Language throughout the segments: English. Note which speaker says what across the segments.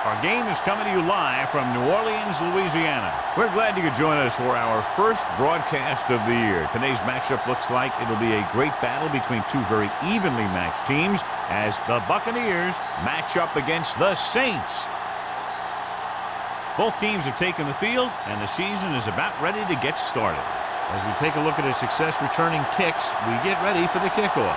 Speaker 1: Our game is coming to you live from New Orleans, Louisiana. We're glad you could join us for our first broadcast of the year. Today's matchup looks like it'll be a great battle between two very evenly matched teams as the Buccaneers match up against the Saints. Both teams have taken the field, and the season is about ready to get started. As we take a look at a success returning kicks, we get ready for the kickoff.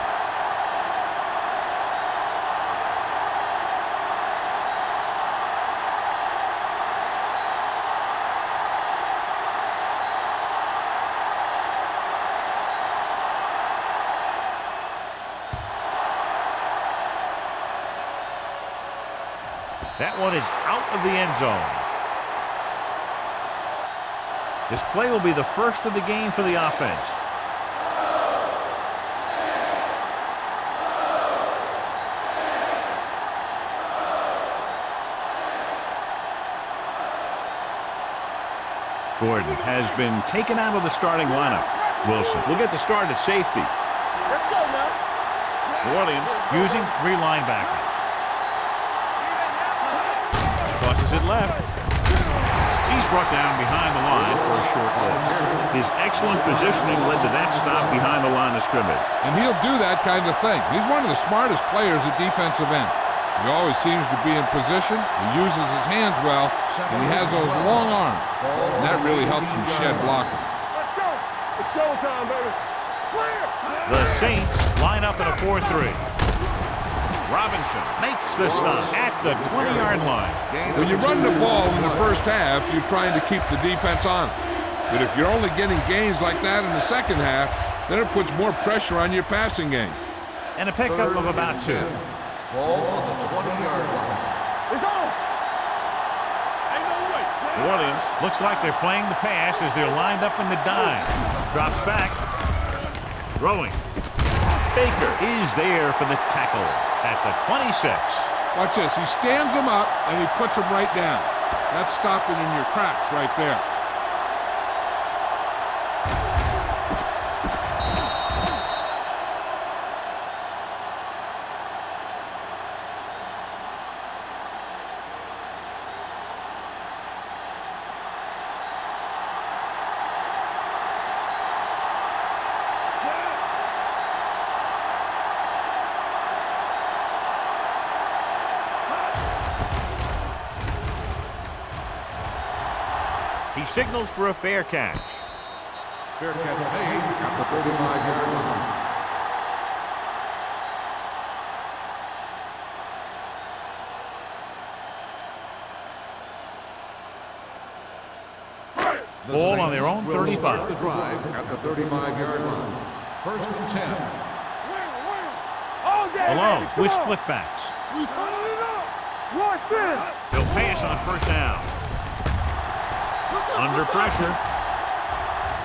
Speaker 1: That one is out of the end zone. This play will be the first of the game for the offense. Gordon has been taken out of the starting lineup. Wilson will get the start at safety.
Speaker 2: Let's go now.
Speaker 1: New Orleans using three linebackers. Tosses it left. He's brought down behind the line for a short loss. His excellent positioning led to that stop behind the line of scrimmage.
Speaker 3: And he'll do that kind of thing. He's one of the smartest players at defensive end. He always seems to be in position. He uses his hands well, and he has those long arms. And that really helps him shed blocking.
Speaker 2: Let's go. It's showtime, baby.
Speaker 1: The Saints line up in a 4-3. Robinson makes the stop at the 20-yard line.
Speaker 3: When you run the ball in the first half, you're trying to keep the defense on it. But if you're only getting gains like that in the second half, then it puts more pressure on your passing game.
Speaker 1: And a pickup of about 2.
Speaker 4: Ball on the 20-yard line.
Speaker 2: It's on. Ain't no way.
Speaker 1: New Orleans looks like they're playing the pass as they're lined up in the dime. Drops back. Throwing. Baker is there for the tackle at the 26.
Speaker 3: Watch this. He stands him up, and he puts him right down. That's stopping in your tracks right there.
Speaker 1: He signals for a fair catch.
Speaker 4: Fair catch made at the 35-yard line.
Speaker 1: Ball on their own 35.
Speaker 4: The drive at the 35-yard line. First and 10.
Speaker 2: All day,
Speaker 1: Alone
Speaker 2: baby.
Speaker 1: with
Speaker 2: Come on.
Speaker 1: split backs.
Speaker 2: Watch this.
Speaker 1: They'll pass on first down. Under pressure.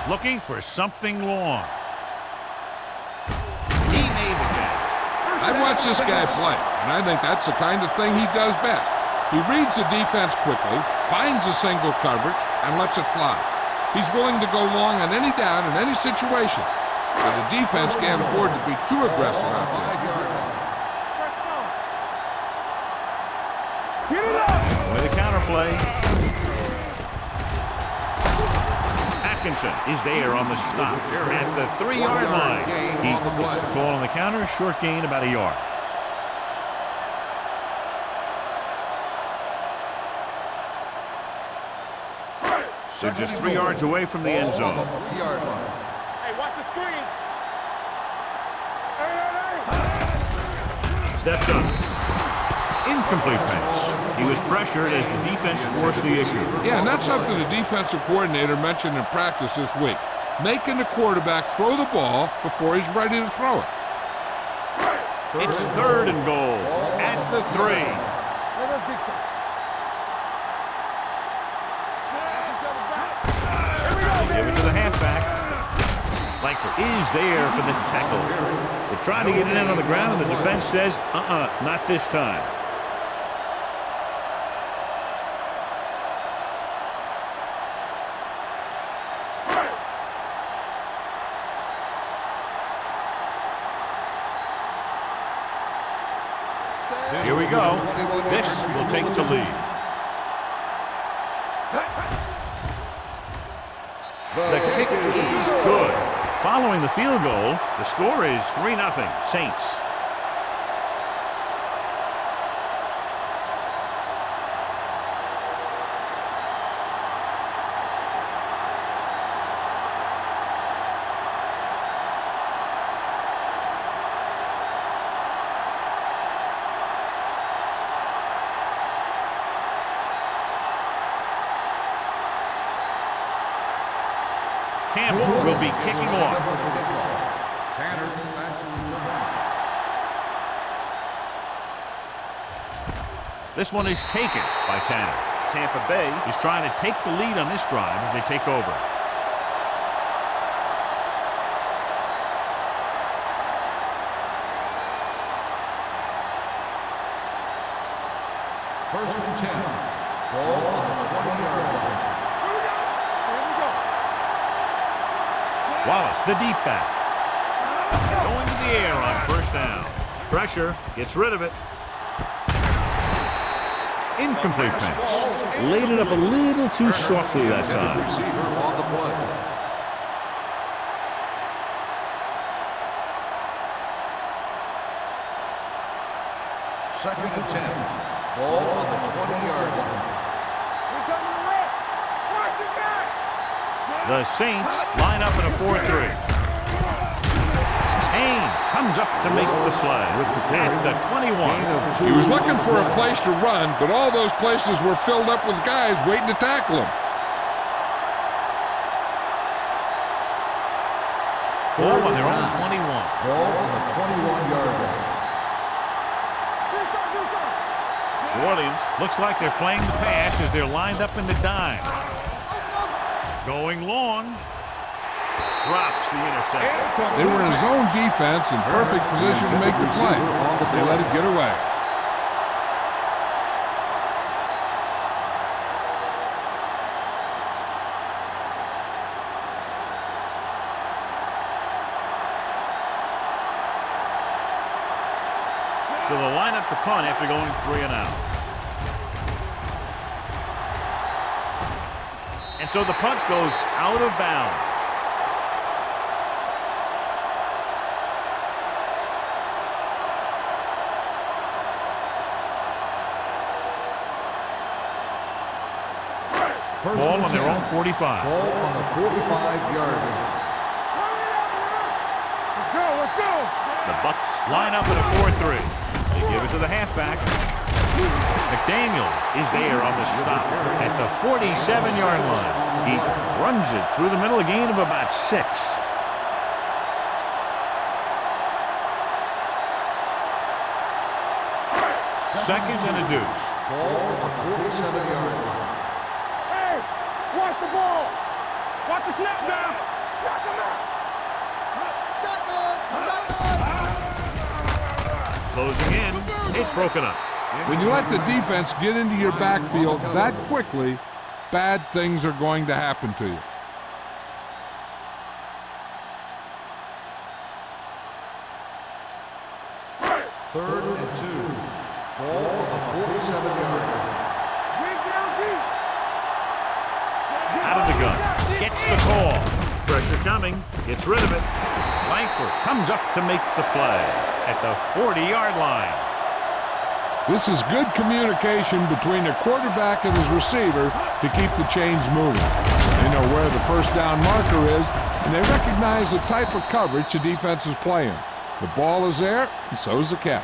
Speaker 1: Looking for something long. He made the catch.
Speaker 3: I watch this guy play, and I think that's the kind of thing he does best. He reads the defense quickly, finds a single coverage, and lets it fly. He's willing to go long on any down in any situation. So the defense can't afford to be too aggressive out there.
Speaker 2: Get it up.
Speaker 1: With a counter play. Atkinson is there on the stop at the 3-yard line. He gets the call on the counter, short gain about a yard. They're just 3 yards away from the end zone.
Speaker 2: Hey, watch the screen. Hey.
Speaker 1: Steps up. Incomplete pass. He was pressured as the defense forced the issue.
Speaker 3: Yeah, and that's something the defensive coordinator mentioned in practice this week. Making the quarterback throw the ball before he's ready to throw it.
Speaker 1: It's 3rd and goal at the 3. Give it to the halfback. Langford is there for the tackle. They're trying to get it in on the ground, and the defense says, not this time. Here we go. This will take the lead. The kick is good. Following the field goal, the score is 3-0 Saints. Campbell will be kicking off.
Speaker 4: Tanner back to return.
Speaker 1: This one is taken by Tanner. Tampa Bay is trying to take the lead on this drive as they take over.
Speaker 4: First and 10. Ball on the 20-yard line.
Speaker 1: Wallace, the deep back. Going to the air on first down. Pressure, gets rid of it. Incomplete pass. Laid it up a little too softly that time.
Speaker 4: Receiver on the play. Second and 10. Ball on the 20-yard line.
Speaker 1: The Saints line up in a 4-3. Haynes comes up to make the play at the 21.
Speaker 3: He was looking for a place to run, but all those places were filled up with guys waiting to tackle him.
Speaker 1: Ball on their own 21.
Speaker 4: Ball on the 21-yard line.
Speaker 1: New Orleans looks like they're playing the pass as they're lined up in the dime. Going long. Drops the interception.
Speaker 3: They were in zone defense in perfect position to make the play. They let it get away.
Speaker 1: So they'll line up the punt after going 3 and out. And so the punt goes out of bounds. Ball on their own 45.
Speaker 4: Ball on the 45-yard line.
Speaker 2: Let's go.
Speaker 1: The Bucs line up in a 4-3. They give it to the halfback. McDaniels is there on the stop at the 47-yard line. He runs it through the middle, a gain of about 6. Seconds and a deuce.
Speaker 4: Ball on the 47-yard line.
Speaker 2: Hey, watch the ball. Watch the snap down. Knock him out.
Speaker 1: Closing in. It's broken up.
Speaker 3: When you let the defense get into your backfield that quickly, bad things are going to happen to you.
Speaker 4: Third and 2. Ball on the 47-yard line.
Speaker 1: Out of the gun. Gets the call. Pressure coming. Gets rid of it. Langford comes up to make the play at the 40-yard line.
Speaker 3: This is good communication between the quarterback and his receiver to keep the chains moving. They know where the first down marker is, and they recognize the type of coverage the defense is playing. The ball is there, and so is the catch.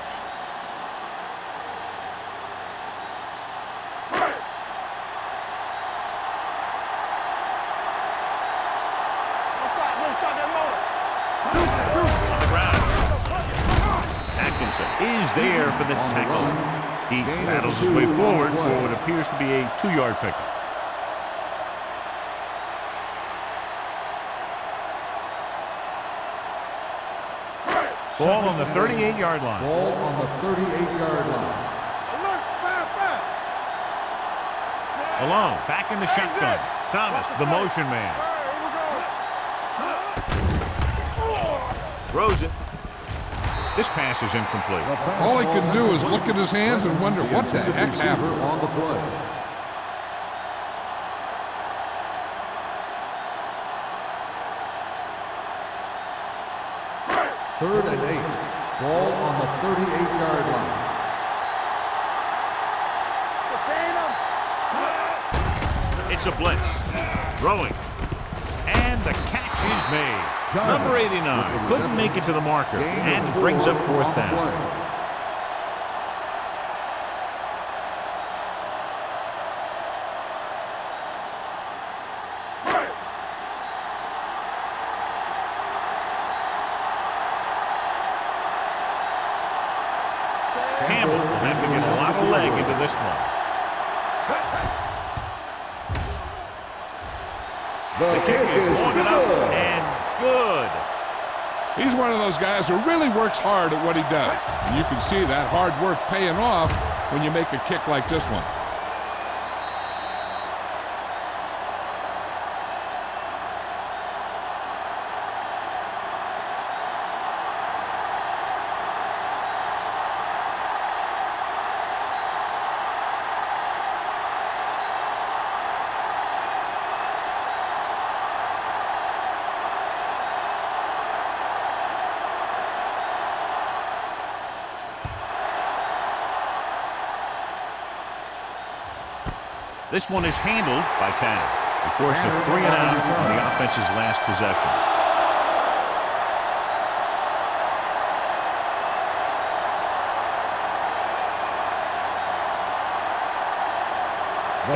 Speaker 1: On the ground. Atkinson is there for the tackle. He battles his way forward for what appears to be a 2-yard pickup. Ball on the 38-yard line.
Speaker 4: Ball on the 38-yard line.
Speaker 1: Alone, back in the shotgun. Thomas, the motion man. Throws it. This pass is incomplete.
Speaker 3: All he can do is look at his hands and wonder what the heck happened.
Speaker 4: On the play. 3rd and 8. Ball on the 38-yard line.
Speaker 1: It's a blitz. Throwing. And the catch is made. Number 89 couldn't make it to the marker, and it brings up 4th down. Campbell will have to get a lot of leg into this one. The kick is long enough and good.
Speaker 3: He's one of those guys who really works hard at what he does. And you can see that hard work paying off when you make a kick like this one.
Speaker 1: This one is handled by Tanner. He forced a 3 and out on the offense's last possession.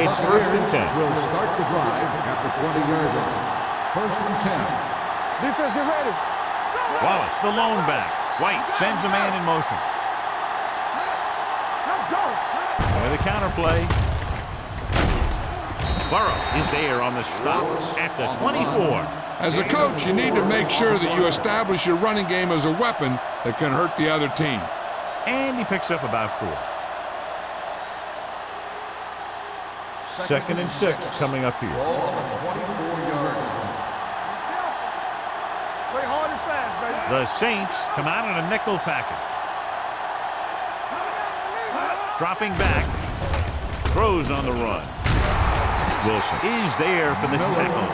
Speaker 1: It's 1st and 10.
Speaker 4: Will start the drive at the 20-yard line. 1st and 10.
Speaker 2: Defense, get ready.
Speaker 1: Wallace, the lone back. White sends a man in motion.
Speaker 2: Let's go.
Speaker 1: With a counterplay. Burrow is there on the stop at the 24.
Speaker 3: As a coach, you need to make sure that you establish your running game as a weapon that can hurt the other team.
Speaker 1: And he picks up about 4. 2nd and 6 coming up here.
Speaker 4: Ball on the 24-yard line.
Speaker 2: Play hard and fast, baby.
Speaker 1: The Saints come out in a nickel package. Dropping back. Throws on the run. Wilson is there for the tackle.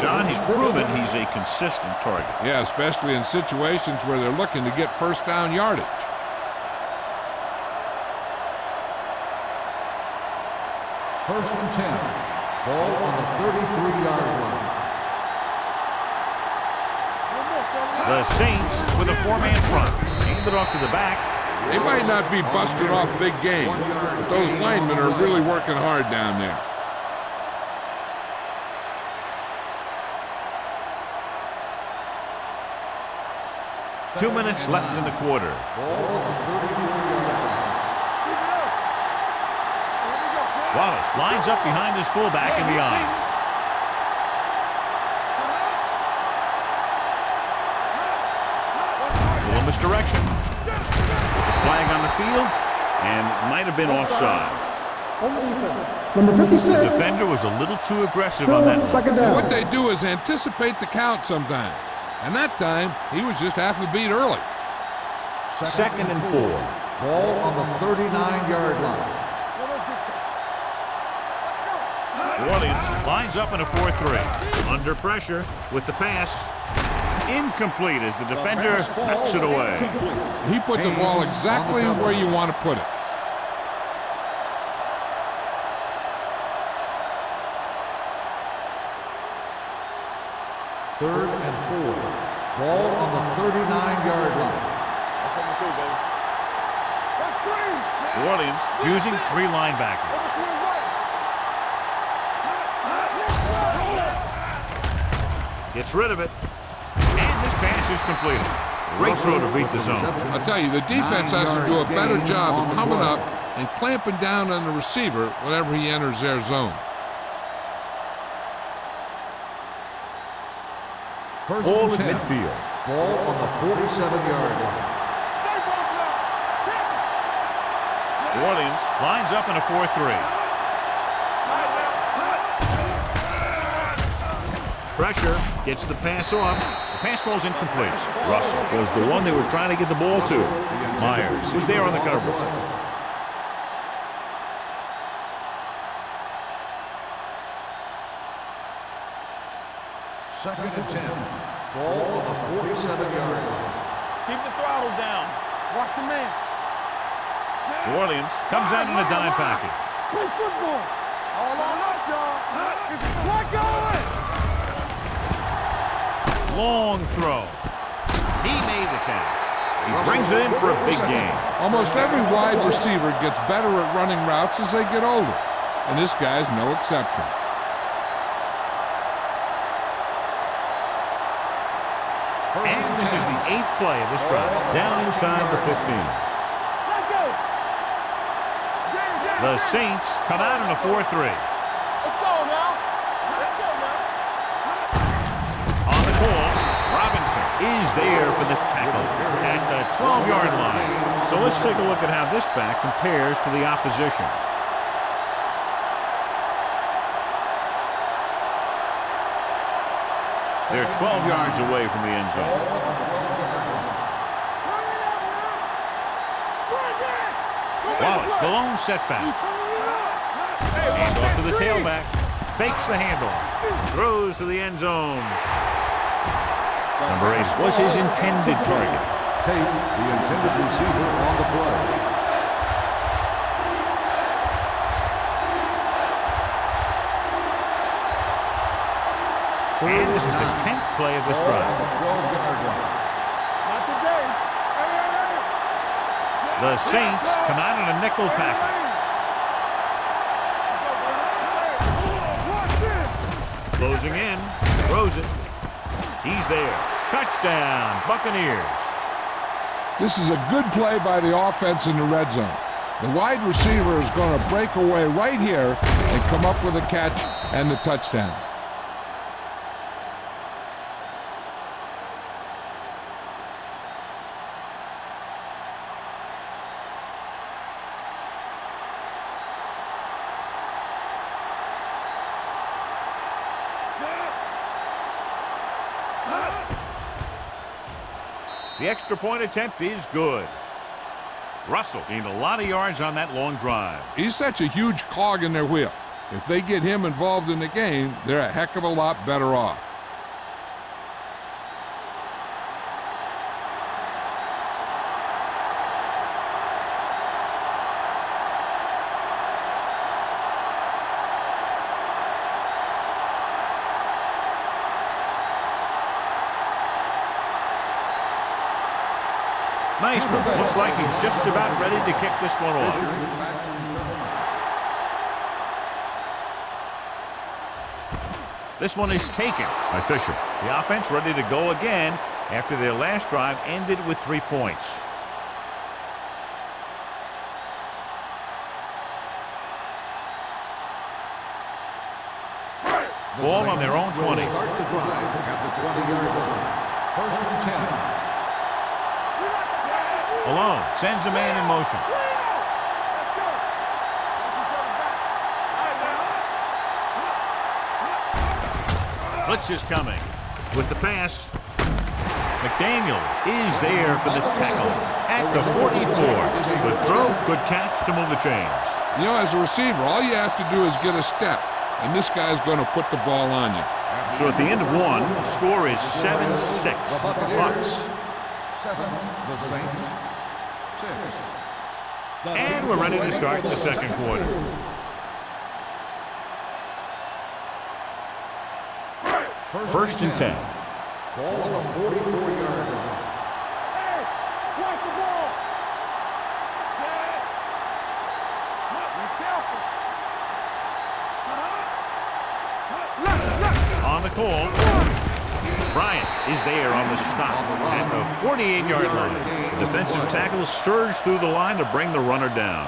Speaker 1: John, he's proven he's a consistent target.
Speaker 3: Yeah, especially in situations where they're looking to get 1st down yardage.
Speaker 4: First and 10. Ball on the 33-yard line.
Speaker 1: The Saints with a 4-man front. Hand it off to the back.
Speaker 3: They might not be busting off big game, but those linemen are really working hard down there.
Speaker 1: Two minutes left in the quarter.
Speaker 4: Ball on the 34-yard line.
Speaker 1: Wallace lines up behind his fullback in the eye. Little misdirection. There's a flag on the field, and it might have been offside.
Speaker 5: Number 56.
Speaker 1: The defender was a little too aggressive on that one.
Speaker 5: Second down.
Speaker 3: What they do is anticipate the count sometimes. And that time, he was just half a beat early.
Speaker 1: 2nd and 4.
Speaker 4: Ball on the 39-yard line.
Speaker 1: New Orleans lines up in a 4-3. Under pressure with the pass. Incomplete as the defender knocks it away.
Speaker 3: He put the ball exactly where you want to put it.
Speaker 4: Third and 4. Ball on the 39-yard line.
Speaker 1: New Orleans using 3 linebackers. Gets rid of it. And this pass is completed. Great throw to beat the zone.
Speaker 3: I'll tell you, the defense has to do a better job of coming up and clamping down on the receiver whenever he enters their zone.
Speaker 4: First
Speaker 1: Ball
Speaker 4: and
Speaker 1: at
Speaker 4: 10.
Speaker 1: midfield.
Speaker 4: Ball on the 47-yard line.
Speaker 1: New Orleans lines up in a 4-3. Pressure gets the pass off. The pass falls incomplete. Russell was the one they were trying to get the ball to. Myers was there on the coverage.
Speaker 4: Second and 10. Ball on the 47-yard line.
Speaker 2: throttle down. Watch your man.
Speaker 1: New Orleans comes out in a dime package.
Speaker 2: Play football. All on us, y'all. What going?
Speaker 1: Long throw. He made the catch. He brings it in for a big gain.
Speaker 3: Almost every wide receiver gets better at running routes as they get older, and this guy's no exception.
Speaker 1: And this is the 8th play of this drive. Down inside the 15.
Speaker 2: Let's go.
Speaker 1: The Saints come out in a 4-3.
Speaker 2: Let's go now. Let's go now.
Speaker 1: On the call, Robinson is there for the tackle at the 12-yard line. So let's take a look at how this back compares to the opposition. They're 12 yards away from the end zone. Wallace, the lone setback. Hand off to the tailback. Fakes the handoff. Throws to the end zone. Number 8 was his intended target.
Speaker 4: Take the intended receiver on the play.
Speaker 1: And this is the 10th play of this drive.
Speaker 2: Not today.
Speaker 1: The Saints come out in a nickel package. Closing in. Throws it. He's there. Touchdown, Buccaneers.
Speaker 3: This is a good play by the offense in the red zone. The wide receiver is going to break away right here and come up with a catch and the touchdown.
Speaker 1: The extra point attempt is good. Russell gained a lot of yards on that long drive.
Speaker 3: He's such a huge cog in their wheel. If they get him involved in the game, they're a heck of a lot better off.
Speaker 1: Maestro looks like he's just about ready to kick this one off. This one is taken by Fisher. The offense ready to go again after their last drive ended with 3 points. Ball on their own 20.
Speaker 4: Start the drive at the 20-yard line. 1st and 10.
Speaker 1: Alone, sends a man in motion. Blitz is coming. With the pass, McDaniels is there for the tackle at the 44. Good throw, good catch to move the chains.
Speaker 3: You know, as a receiver, all you have to do is get a step, and this guy's going to put the ball on you.
Speaker 1: So at the end of one, the score is 7-6. Bucks.
Speaker 4: 7, the Saints. 6.
Speaker 1: And we're ready to start the second quarter. First and 10.
Speaker 4: Ball on the 44-yard line.
Speaker 2: Hey, watch the ball. Be careful.
Speaker 1: On the call, Bryant is there on the stop at the 48-yard line. The defensive tackle surged through the line to bring the runner down.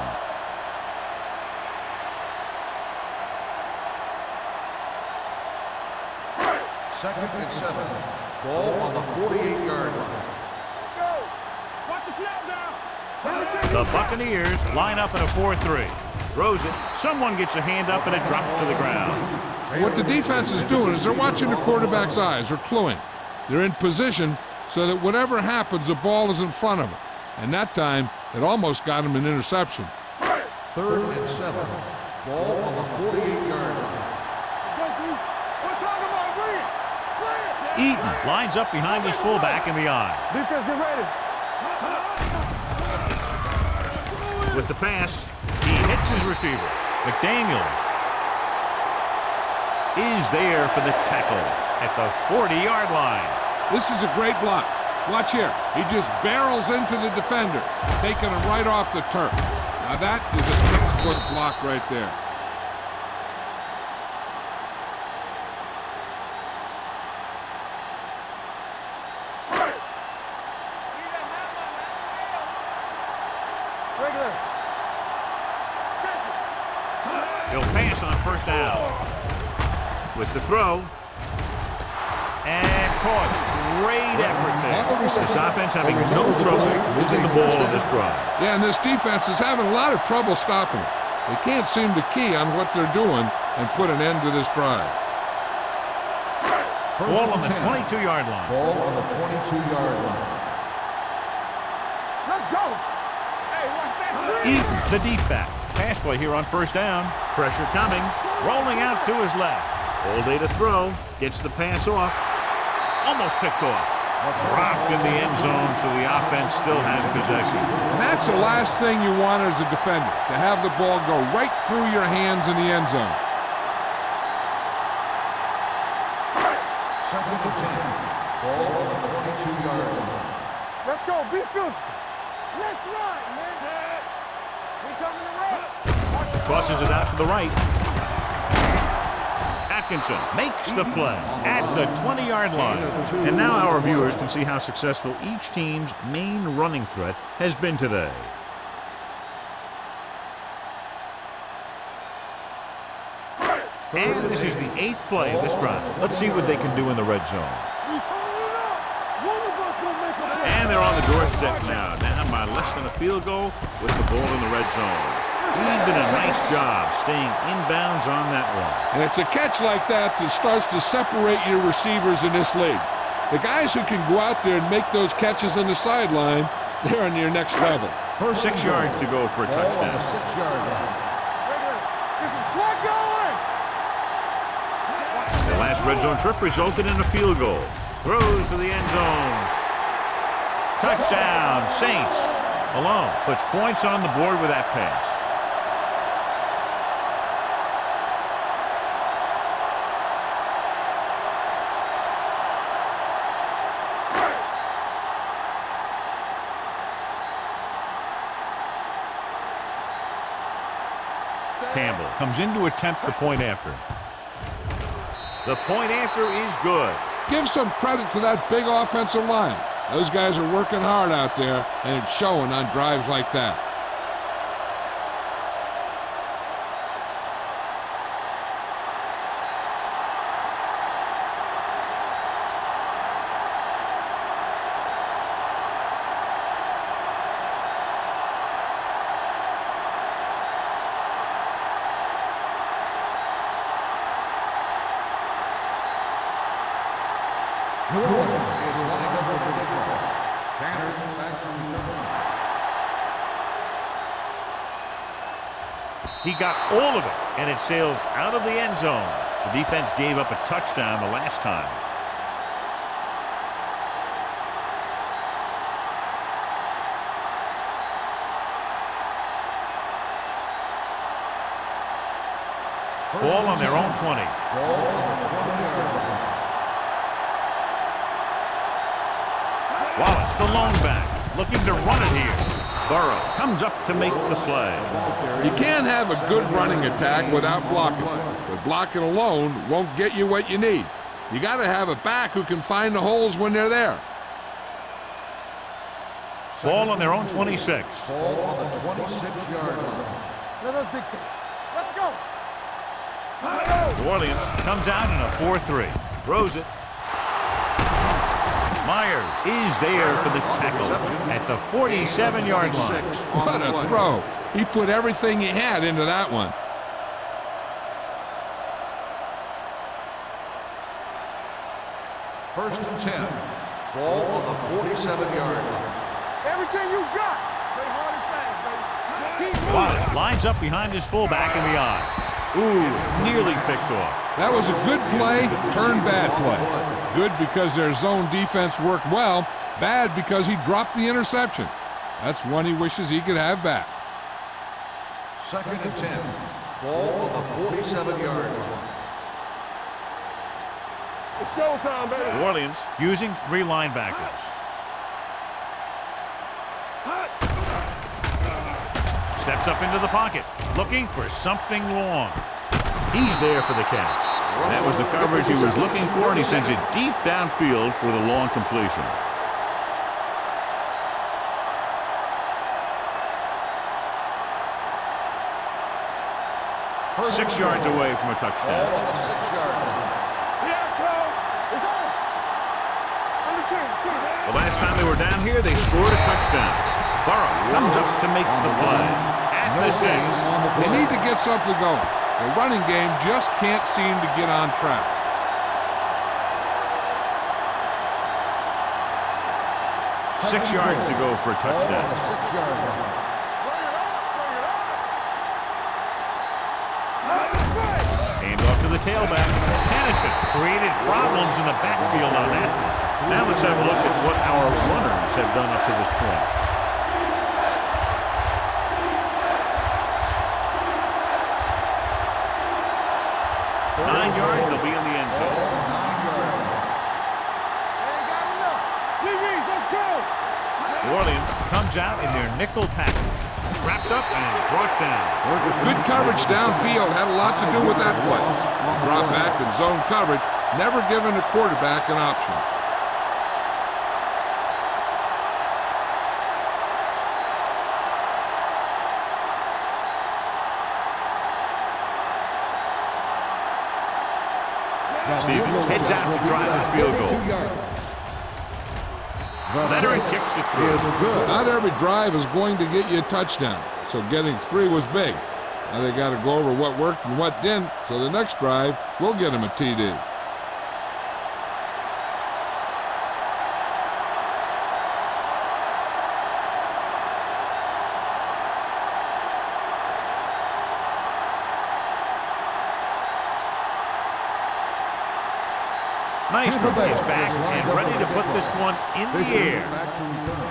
Speaker 4: Second and 7. Ball on the 48-yard line.
Speaker 2: Let's go. Watch the snap down.
Speaker 1: The Buccaneers line up in a 4-3. Throws it. Someone gets a hand up and it drops to the ground.
Speaker 3: What the defense is doing is they're watching the quarterback's eyes. They're cluing. They're in position so that whatever happens, the ball is in front of them. And that time, it almost got him an interception.
Speaker 4: 3rd and 7. Ball on the 48-yard line.
Speaker 2: We're talking about bring it.
Speaker 1: Eaton lines up behind his fullback in the eye.
Speaker 2: Defense, get ready.
Speaker 1: With the pass, he hits his receiver. McDaniels is there for the tackle at the 40-yard line.
Speaker 3: This is a great block. Watch here. He just barrels into the defender, taking him right off the turf. Now that is a textbook block right there.
Speaker 1: He'll pass on first down. With the throw. And caught. Great effort there. This offense having no trouble moving the ball on this drive.
Speaker 3: Yeah, and this defense is having a lot of trouble stopping it. They can't seem to key on what they're doing and put an end to this drive.
Speaker 1: Ball on the 22-yard line.
Speaker 4: Ball on the 22-yard line.
Speaker 2: Let's go. Hey, watch that screen.
Speaker 1: Eaton, the deep back. Pass play here on first down. Pressure coming. Rolling out to his left. All day to throw. Gets the pass off. Almost picked off. Dropped in the end zone, so the offense still has possession.
Speaker 3: And that's the last thing you want as a defender, to have the ball go right through your hands in the end zone.
Speaker 4: Second and 10. Ball on the 22-yard line.
Speaker 2: Let's go. Be physical. Let's run, man. We coming to run.
Speaker 1: Tosses it out to the right. Atkinson makes the play at the 20-yard line. And now our viewers can see how successful each team's main running threat has been today. And this is the 8th play of this drive. Let's see what they can do in the red zone. And they're on the doorstep now. Down by less than a field goal with the ball in the red zone. He did a nice job staying inbounds on that one.
Speaker 3: And it's a catch like that that starts to separate your receivers in this league. The guys who can go out there and make those catches on the sideline, they're on your next level.
Speaker 1: 6 yards to go for a touchdown.
Speaker 4: Ball on the 6-yard line.
Speaker 1: The last red zone trip resulted in a field goal. Throws to the end zone. Touchdown, Saints. Malone puts points on the board with that pass. Campbell comes in to attempt the point after. The point after is good.
Speaker 3: Give some credit to that big offensive line. Those guys are working hard out there, and it's showing on drives like that.
Speaker 4: New Orleans is lined up for the kickoff. Tanner back to return.
Speaker 1: He got all of it, and it sails out of the end zone. The defense gave up a touchdown the last time. Ball on their own 20.
Speaker 4: Ball on the 20-yard line.
Speaker 1: Wallace, the lone back, looking to run it here. Burrow comes up to make the play.
Speaker 3: You can't have a good running attack without blocking. But blocking alone won't get you what you need. You got to have a back who can find the holes when they're there.
Speaker 1: Ball on their own 26.
Speaker 4: Ball on the 26-yard line.
Speaker 2: Let us dictate. Let's go.
Speaker 1: New Orleans comes out in a 4-3. Throws it. Myers is there for the tackle at the 47-yard line.
Speaker 3: What a throw. He put everything he had into that one.
Speaker 4: First and 10. Ball on the 47-yard line.
Speaker 2: Everything you got. Play hard and fast, baby. Keep moving.
Speaker 1: Wallace lines up behind his fullback in the eye. Ooh, nearly picked off.
Speaker 3: That was a good play, turned bad play. Good because their zone defense worked well. Bad because he dropped the interception. That's one he wishes he could have back.
Speaker 4: 2nd and 10. Ball on the 47-yard line.
Speaker 2: It's showtime, baby.
Speaker 1: New Orleans using 3 linebackers. Steps up into the pocket, looking for something long. He's there for the catch. That was the coverage he was looking for, and he sends it deep downfield for the long completion.
Speaker 4: First
Speaker 1: 6 yards away from a touchdown.
Speaker 4: Ball on the 6-yard line.
Speaker 2: Yeah, Cole. It's on. On the king.
Speaker 1: The last time they were down here, they scored a touchdown. Burrow comes up to make the play at the 6.
Speaker 3: They need to get something going. The running game just can't seem to get on track.
Speaker 1: Six yards to go for a
Speaker 4: Ball on
Speaker 1: touchdown.
Speaker 4: the 6-yard line.
Speaker 1: Hand off to the tailback. Hennessy created problems in the backfield on that. Now let's have a look at what our runners have done up to this point. Nine yards, they'll be in the end zone.
Speaker 4: 9-yard line.
Speaker 2: Ain't got enough. DBs, let's go.
Speaker 1: New Orleans comes out in their nickel package. Wrapped up and brought down.
Speaker 3: Good coverage downfield had a lot to do with that play. Drop back and zone coverage, never giving the quarterback an option.
Speaker 1: Stevens heads out to drive his field goal. Veteran kicks it through.
Speaker 3: Not every drive is going to get you a touchdown, so getting 3 was big. Now they got to go over what worked and what didn't, so the next drive will get them a TD.
Speaker 1: Maestro is back and ready to put this one in the air.
Speaker 4: Back to return.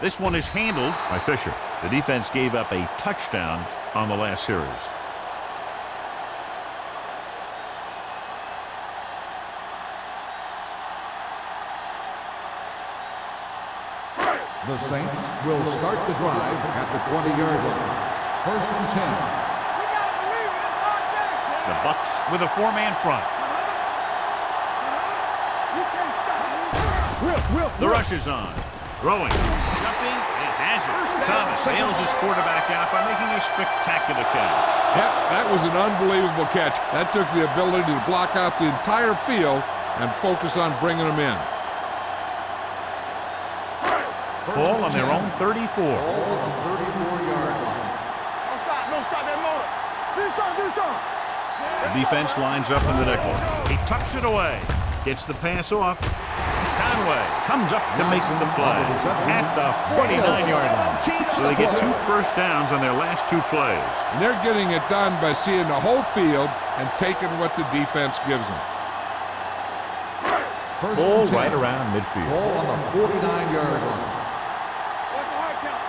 Speaker 1: This one is handled by Fisher. The defense gave up a touchdown on the last series.
Speaker 4: The Saints will start the drive at the 20-yard line. 1st and 10.
Speaker 2: We gotta believe it. It's hard day.
Speaker 1: The Bucks with a 4-man front.
Speaker 2: You can't stop.
Speaker 1: The rush is on. Throwing, jumping, and has it. Thomas bails his quarterback out by making a spectacular catch.
Speaker 3: Yep, that was an unbelievable catch. That took the ability to block out the entire field and focus on bringing them in.
Speaker 1: Ball on their own 34.
Speaker 4: Ball on the 34-yard line.
Speaker 2: Don't stop that motor. Do something.
Speaker 1: The defense lines up in the nickel. He tucks it away. Gets the pass off. Conway comes up to make the play at the 49-yard line. So they get 2 first downs on their last 2 plays.
Speaker 3: And they're getting it done by seeing the whole field and taking what the defense gives them.
Speaker 4: First
Speaker 1: Ball
Speaker 4: and 10.
Speaker 1: right around midfield.
Speaker 4: Ball on the 49-yard line.
Speaker 2: What's the hard count?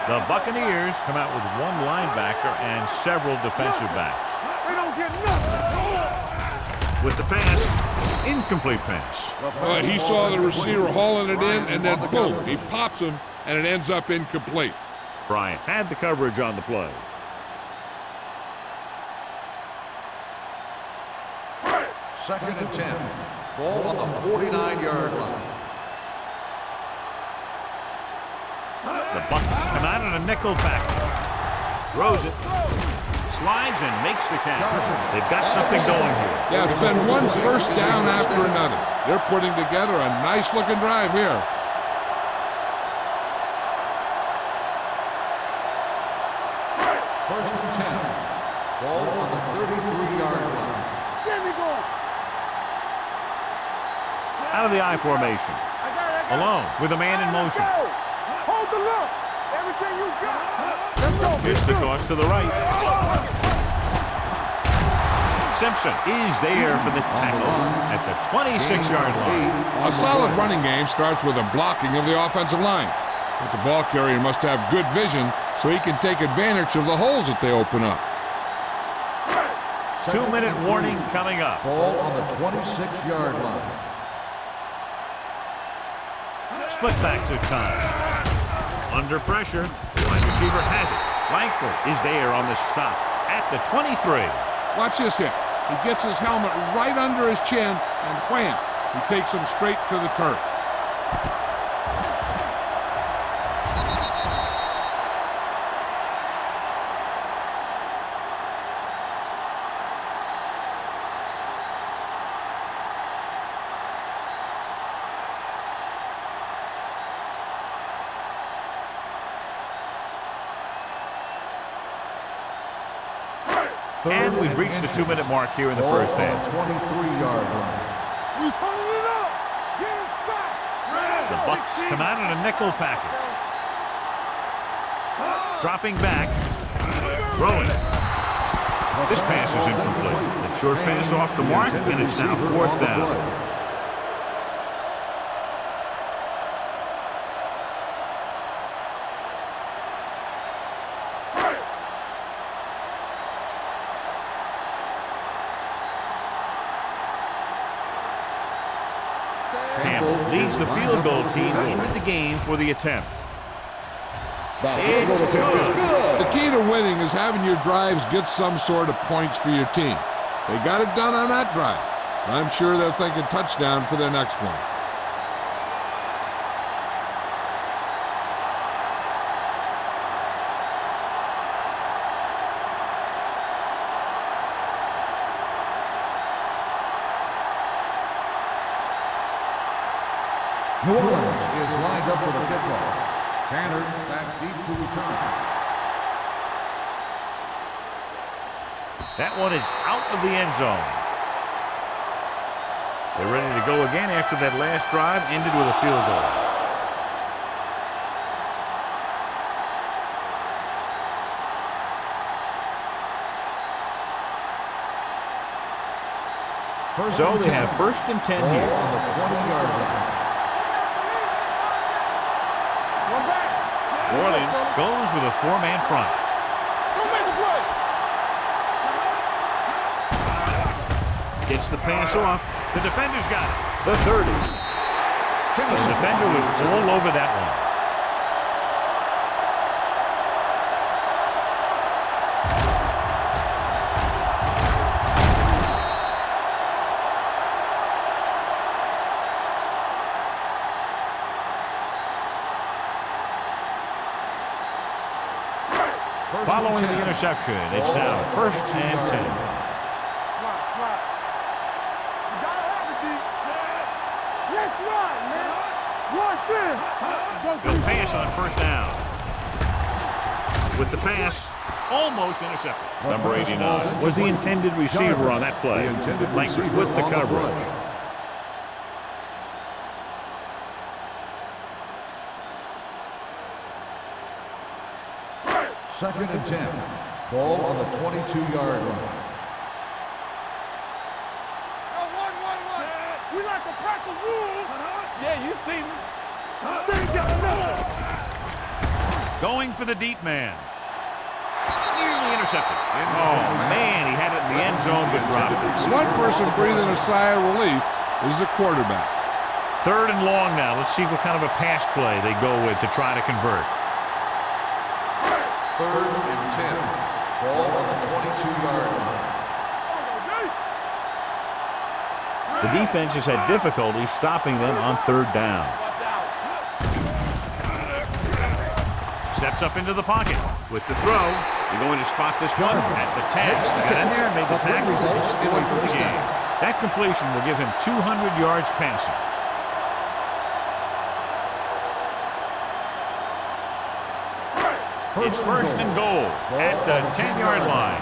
Speaker 1: The Buccaneers come out with 1 linebacker and several defensive backs.
Speaker 2: They don't get nothing.
Speaker 1: With the pass, incomplete pass.
Speaker 3: He saw the receiver hauling it in, and then boom, he pops him, and it ends up incomplete.
Speaker 1: Bryant had the coverage on the play.
Speaker 4: Second and 10. Ball on the 49-yard line.
Speaker 1: The Bucks come out in a nickel package. Throws it. Slides and makes the catch. They've got something going here.
Speaker 3: Yeah, it's been 1 first down after another. They're putting together a nice-looking drive here.
Speaker 4: First and 10. Ball on the 33-yard line.
Speaker 2: Get me going.
Speaker 1: Out of the I formation.
Speaker 2: I got it.
Speaker 1: Alone with a man in motion.
Speaker 2: Go. Hold the look. Everything you got. Let's go.
Speaker 1: It's the toss to the right. Simpson is there for the tackle at the 26-yard line.
Speaker 3: A solid running game starts with a blocking of the offensive line. But the ball carrier must have good vision so he can take advantage of the holes that they open up.
Speaker 1: 2-minute warning coming up.
Speaker 4: Ball on the 26-yard line.
Speaker 1: Split backs this time. Under pressure, the wide receiver has it. Langford is there on the stop at the 23.
Speaker 3: Watch this hit. He gets his helmet right under his chin, and wham, he takes him straight to the turf.
Speaker 1: And we've reached the 2-minute mark here in the first half.
Speaker 4: 23-yard line.
Speaker 2: We turning it up. Get stopped.
Speaker 1: The Bucks come out in a nickel package. Dropping back. Throwing. This pass is incomplete. The short pass off the mark, and it's now 4th down. Leads the field goal team into the game for the attempt. It's good.
Speaker 3: The key to winning is having your drives get some sort of points for your team. They got it done on that drive. I'm sure they're thinking touchdown for their next one.
Speaker 4: New Orleans is lined up for the kickoff. Tanner back deep to return.
Speaker 1: That one is out of the end zone. They're ready to go again after that last drive ended with a field goal. So they have 1st and 10 here.
Speaker 4: On the 20-yard line.
Speaker 1: New Orleans goes with a 4-man front. Gets the pass off. The defender's got it. The 30. The defender was all over that one. Following the interception, it's now 1st and 10. Good pass on 1st down. With the pass, almost intercepted. Number 89 was the intended receiver on that play. Langford with the coverage.
Speaker 4: Second and 10. Ball on the 22-yard line.
Speaker 2: We like to crack the rules. Yeah, you see me. They got nothing.
Speaker 1: Going for the deep man. Nearly intercepted. Oh, man, he had it in the end zone but dropped it.
Speaker 3: One person breathing a sigh of relief is the quarterback.
Speaker 1: 3rd and long now. Let's see what kind of a pass play they go with to try to convert.
Speaker 4: 3rd and 10. Ball on the 22-yard line.
Speaker 1: The defense has had difficulty stopping them on 3rd down. Steps up into the pocket with the throw. They're going to spot this one at the 10. They got in there and made the tackle. He's away from the game. That completion will give him 200 yards passing. It's 1st and goal at the 10-yard line.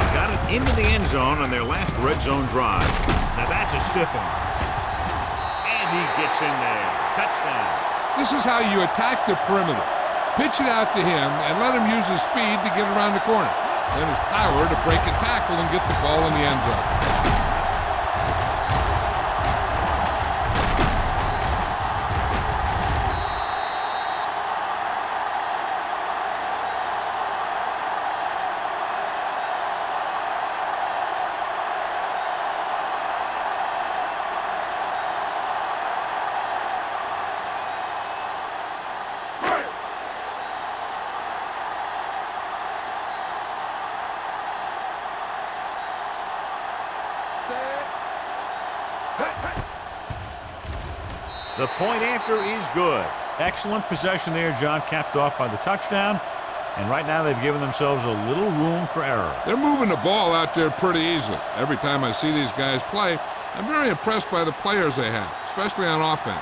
Speaker 1: They got it into the end zone on their last red zone drive. Now that's a stiff one. And he gets in there. Touchdown.
Speaker 3: This is how you attack the perimeter. Pitch it out to him and let him use his speed to get around the corner. Then his power to break a tackle and get the ball in the end zone.
Speaker 1: The point after is good. Excellent possession there, John, capped off by the touchdown. And right now they've given themselves a little room for error.
Speaker 3: They're moving the ball out there pretty easily. Every time I see these guys play, I'm very impressed by the players they have, especially on offense.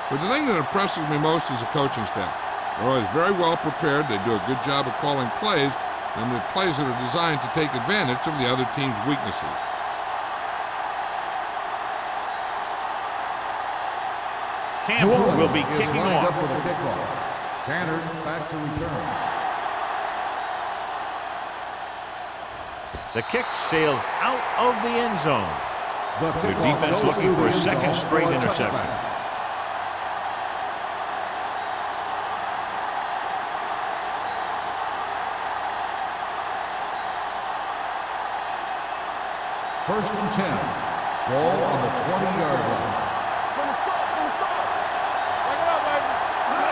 Speaker 3: But the thing that impresses me most is the coaching staff. They're always very well prepared. They do a good job of calling plays, and the plays that are designed to take advantage of the other team's weaknesses.
Speaker 1: Campbell will be kicking off.
Speaker 4: Up for the kickoff. Tanner back to return.
Speaker 1: The kick sails out of the end zone. Their defense looking for a second straight interception.
Speaker 4: First and 10. Ball on the 20-yard line.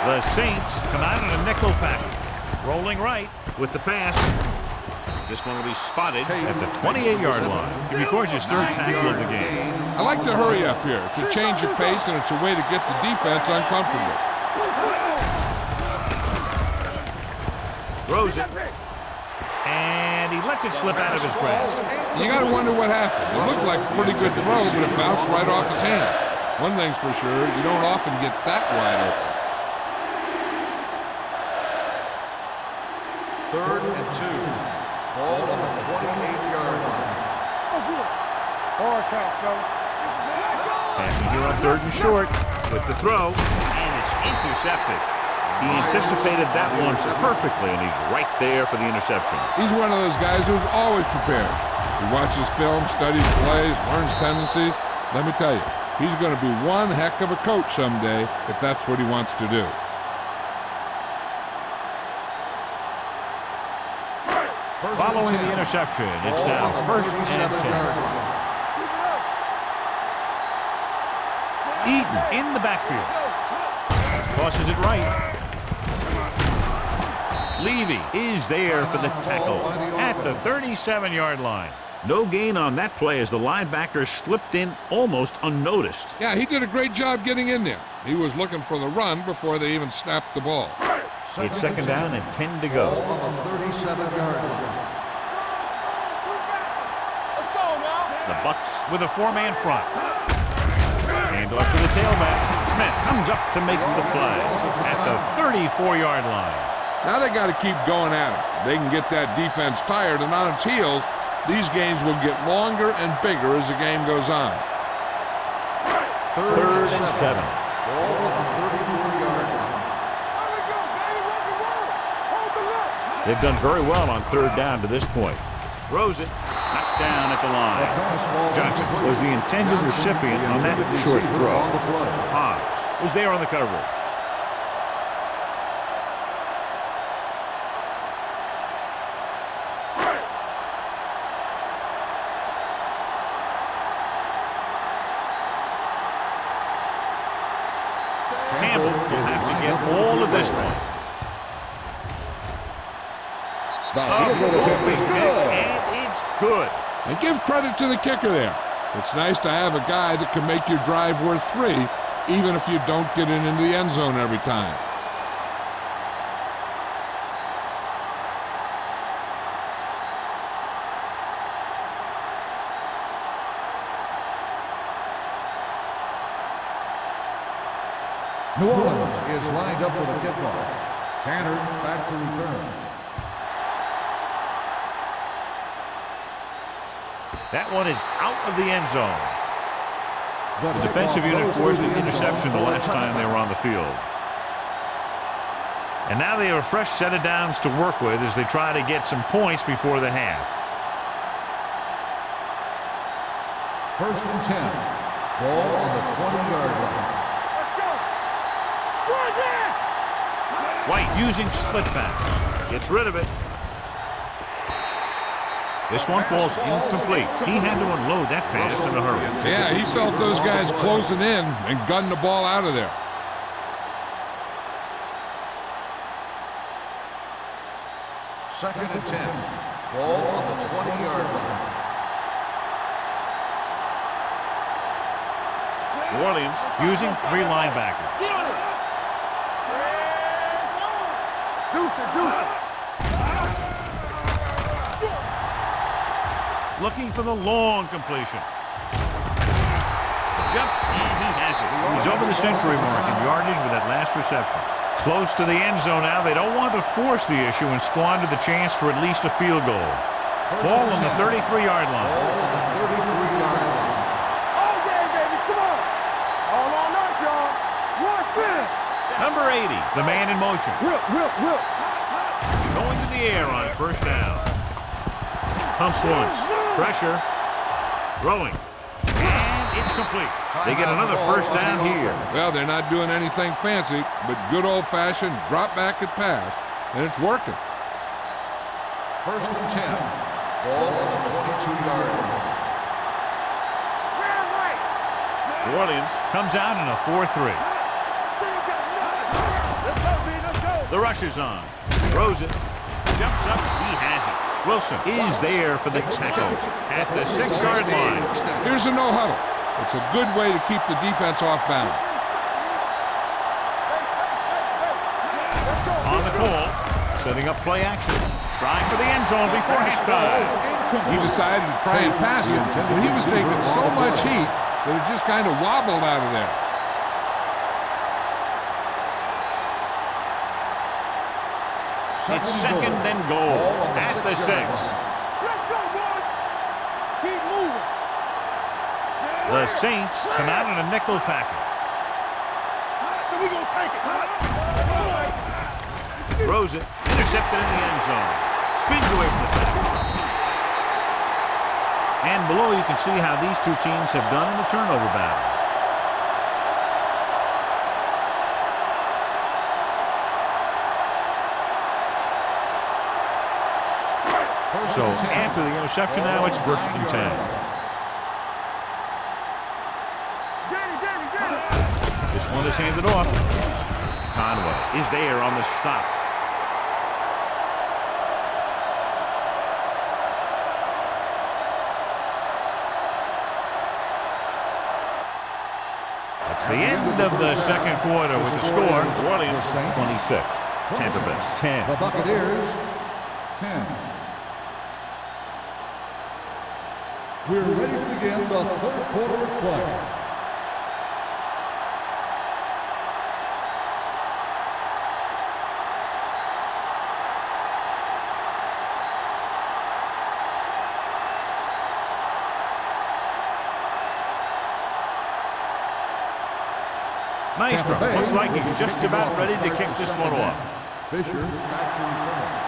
Speaker 1: The Saints come out in a nickel package. Rolling right with the pass. This one will be spotted at the 28-yard line. He records his third tackle of the game.
Speaker 3: I like to hurry up here. It's a change of pace, and it's a way to get the defense uncomfortable.
Speaker 1: Throws it. And he lets it slip out of his grasp.
Speaker 3: You got to wonder what happened. It looked like a pretty good throw, but it bounced right off his hand. One thing's for sure, you don't often get that wide open.
Speaker 4: Third and 2. Ball on the 28-yard line.
Speaker 2: Hard count, fellas.
Speaker 1: Passing here on third and short with the throw, and it's intercepted. He anticipated that one perfectly, and he's right there for the interception.
Speaker 3: He's one of those guys who's always prepared. He watches film, studies plays, learns tendencies. Let me tell you, he's going to be one heck of a coach someday if that's what he wants to do.
Speaker 1: Following the interception, it's now first and 10. Eaton in the backfield. Tosses it right. Levy is there for the tackle at the 37-yard line. No gain on that play as the linebacker slipped in almost unnoticed.
Speaker 3: Yeah, he did a great job getting in there. He was looking for the run before they even snapped the ball.
Speaker 1: It's second down and 10 to go.
Speaker 4: On the 37-yard line.
Speaker 2: Let's go now.
Speaker 1: The Bucks with a four-man front. Hand off to the tailback. Smith comes up to make the play at the 34-yard line.
Speaker 3: Now they got to keep going at it. They can get that defense tired and on its heels. These games will get longer and bigger as the game goes on.
Speaker 1: Third and 7.
Speaker 4: Ball on the 34-yard line.
Speaker 1: They've done very well on third down to this point. Throws it. Knocked down at the line. Johnson was the intended recipient on that short throw. Hobbs was there on the coverage. Campbell will have to get all of this one. And it's good.
Speaker 3: And give credit to the kicker there. It's nice to have a guy that can make your drive worth 3, even if you don't get it into the end zone every time.
Speaker 4: New Orleans is lined up for the kickoff. Tanner back to return.
Speaker 1: That one is out of the end zone. The defensive unit forced an interception the last time they were on the field. And now they have a fresh set of downs to work with as they try to get some points before the half.
Speaker 4: 1st and 10. Ball on the 20-yard line.
Speaker 2: Let's go. Good there.
Speaker 1: White using split pass. Gets rid of it. This one falls incomplete. He had to unload that pass in a hurry.
Speaker 3: Yeah, he felt those guys closing in and gunned the ball out of there.
Speaker 4: 2nd and 10. Ball on the 20-yard line.
Speaker 1: New Orleans using 3 linebackers.
Speaker 2: Deuce it.
Speaker 1: Looking for the long completion. Jumps, and he has it. He's over the century mark in yardage with that last reception. Close to the end zone now. They don't want to force the issue and squander the chance for at least a field goal. Ball on the 33-yard line.
Speaker 4: Ball on the 33-yard line.
Speaker 2: All day, baby. Come on. All on us, y'all. One set.
Speaker 1: Number 80, the man in motion.
Speaker 2: Whip.
Speaker 1: Going to the air on 1st down. Pumps once. Pressure. Throwing. And it's complete. They get another 1st down here.
Speaker 3: Well, they're not doing anything fancy, but good old-fashioned drop back and pass, and it's working.
Speaker 4: 1st and 10. Ball on the 22-yard line.
Speaker 2: Man right.
Speaker 1: New Orleans comes out in a 4-3.
Speaker 2: Let's go, B. Let's go.
Speaker 1: The rush is on. Throws it. Jumps up. He has it. Wilson is there for the tackle at the 6-yard line.
Speaker 3: Here's a no-huddle. It's a good way to keep the defense off balance.
Speaker 1: On the call, setting up play action. Trying for the end zone before halftime.
Speaker 3: He decided to try and pass it, but he was taking so much heat that it just kind of wobbled out of there.
Speaker 1: It's 2nd and goal at the 6.
Speaker 2: Let's go, boys. Keep moving.
Speaker 1: The Saints come out in a nickel package.
Speaker 2: So we gonna take it.
Speaker 1: Throws it. Intercepted in the end zone. Spins away from the tackle. And below you can see how these two teams have done in the turnover battle. So after the interception now, it's 1st and 10. This one is handed off. Conway is there on the stop. That's the end of the 2nd quarter with the score. New Orleans 26. Tampa Bay 10.
Speaker 4: The Buccaneers 10. We're ready to begin the 3rd quarter of play.
Speaker 1: Maestro looks like he's just about ready to kick this one off.
Speaker 4: Fisher back to return.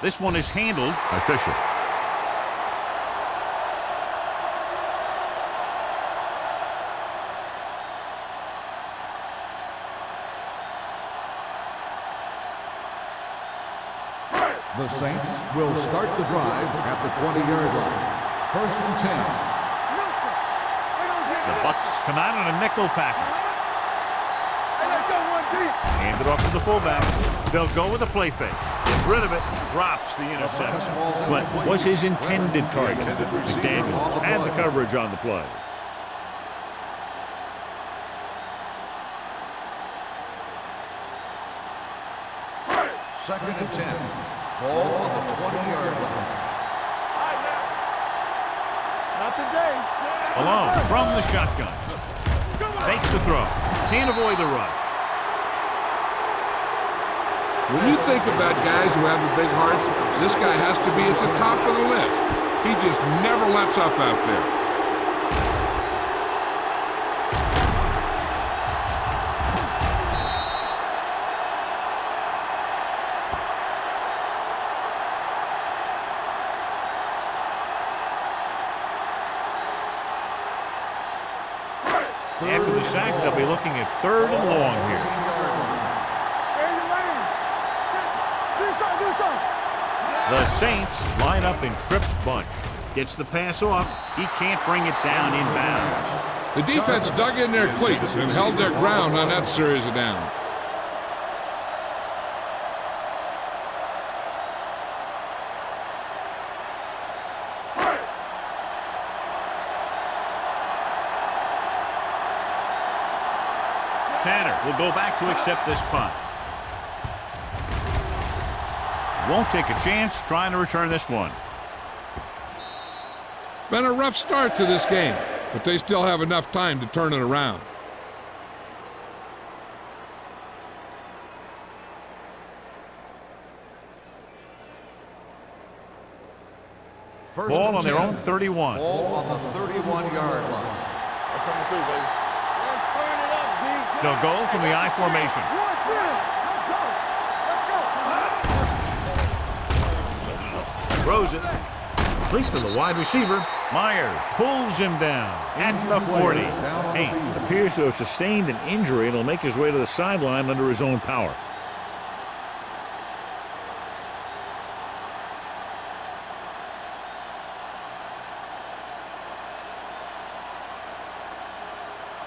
Speaker 1: This one is handled by Fisher.
Speaker 4: The Saints will start the drive at the 20-yard line. 1st and 10.
Speaker 1: The Bucs come out in a nickel package.
Speaker 2: Hey, let's go one deep.
Speaker 1: Hand it off to the fullback. They'll go with a play fake. Gets rid of it. Drops the interception. Clint was his intended target. McDaniels had the coverage on the play.
Speaker 4: Second and 10. Ball on the 20-yard line.
Speaker 2: Not today.
Speaker 1: Alone from the shotgun. Fakes the throw. Can't avoid the rush.
Speaker 3: When you think about guys who have the big hearts, this guy has to be at the top of the list. He just never lets up out there.
Speaker 1: After the sack, they'll be looking at 3rd and long here.
Speaker 2: Stay in your lane. Do something.
Speaker 1: The Saints line up in Tripp's bunch. Gets the pass off. He can't bring it down inbounds.
Speaker 3: The defense dug in their cleats and held their ground on that series of downs.
Speaker 1: Tanner will go back to accept this punt. Won't take a chance trying to return this one.
Speaker 3: Been a rough start to this game, but they still have enough time to turn it around.
Speaker 1: Ball on their own 31.
Speaker 4: Ball on the 31-yard line.
Speaker 2: Let's turn it up, D.
Speaker 1: They'll go from the I formation.
Speaker 2: Let's go.
Speaker 1: Throws it. Complete to the wide receiver. Myers pulls him down at the 40. Haynes appears to have sustained an injury and will make his way to the sideline under his own power.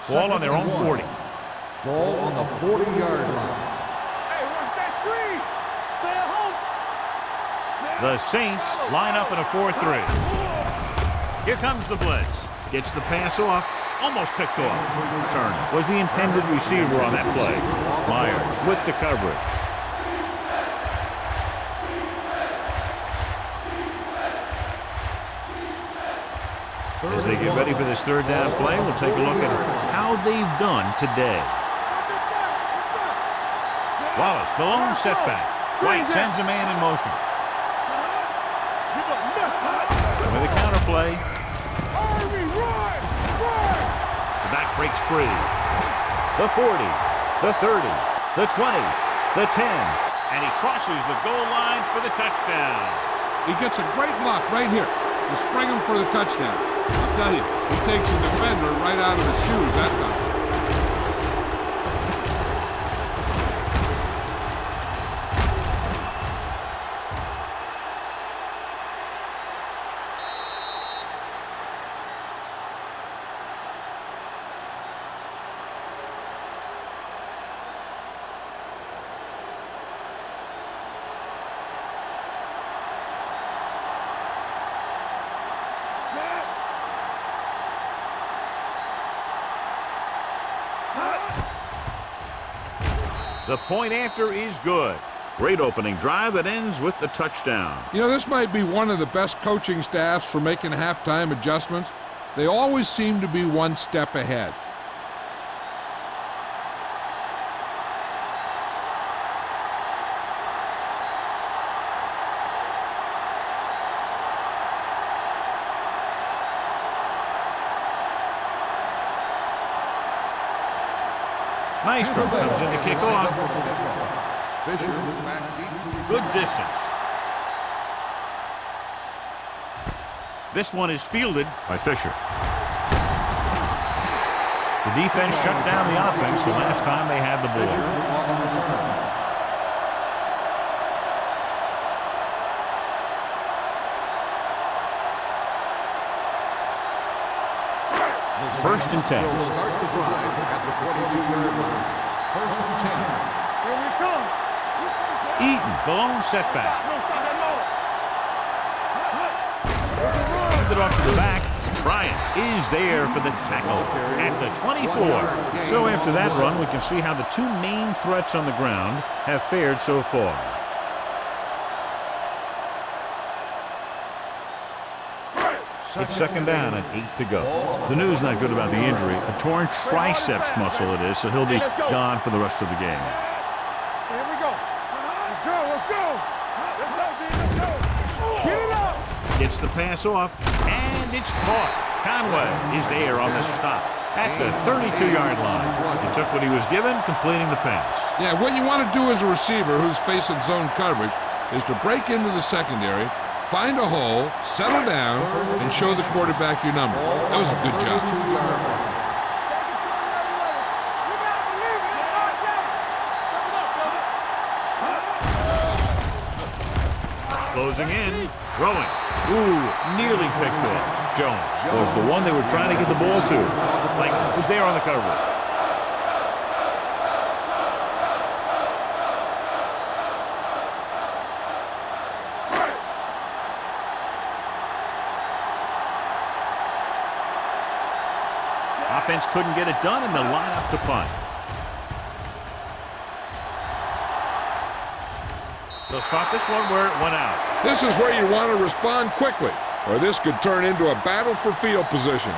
Speaker 1: Ball on their own 40.
Speaker 4: Ball on the 40-yard line.
Speaker 2: Hey, watch that screen. Stay at home.
Speaker 1: The Saints line up in a 4-3. Here comes the blitz. Gets the pass off. Almost picked off. Turner was the intended receiver on that play. Myers with the coverage. As they get ready for this 3rd down play, we'll take a look at how they've done today. Wallace, the lone setback. White sends a man in motion. With a counter play. The back breaks free. The 40, the 30, the 20, the 10, and he crosses the goal line for the touchdown.
Speaker 3: He gets a great block right here to spring him for the touchdown. I'll tell you, he takes the defender right out of his shoes that time.
Speaker 1: The point after is good. Great opening drive that ends with the touchdown.
Speaker 3: You know, this might be one of the best coaching staffs for making halftime adjustments. They always seem to be one step ahead.
Speaker 1: Nystrom comes in to kick off.
Speaker 4: Fisher back deep to return.
Speaker 1: Good distance. This one is fielded by Fisher. The defense shut down the offense the last time they had the ball.
Speaker 4: On the return.
Speaker 1: 1st and 10.
Speaker 4: Will start the drive at the 22-yard line. 1st and 10.
Speaker 2: Here we come.
Speaker 1: Eaton, the lone setback.
Speaker 2: No, stop that low.
Speaker 1: Handed off to the back. Bryant is there for the tackle at the 24. So after that run, we can see how the two main threats on the ground have fared so far. It's 2nd down and 8 to go. The news not good about the injury. A torn triceps muscle it is, so he'll be gone for the rest of the game.
Speaker 2: Here we go. Let's go. Let's go. Let's go, D. Let's go. Get it up.
Speaker 1: Gets the pass off, and it's caught. Conway is there on the stop at the 32-yard line. He took what he was given, completing the pass.
Speaker 3: Yeah, what you want to do as a receiver who's facing zone coverage is to break into the secondary, find a hole, settle down, and show the quarterback your number. That was a good job.
Speaker 1: Closing in. Throwing. Ooh, nearly picked off. Jones was the one they were trying to get the ball to. Like, was there on the coverage. Offense couldn't get it done, and they'll line up to punt. They'll spot this one where it went out.
Speaker 3: This is where you want to respond quickly, or this could turn into a battle for field position.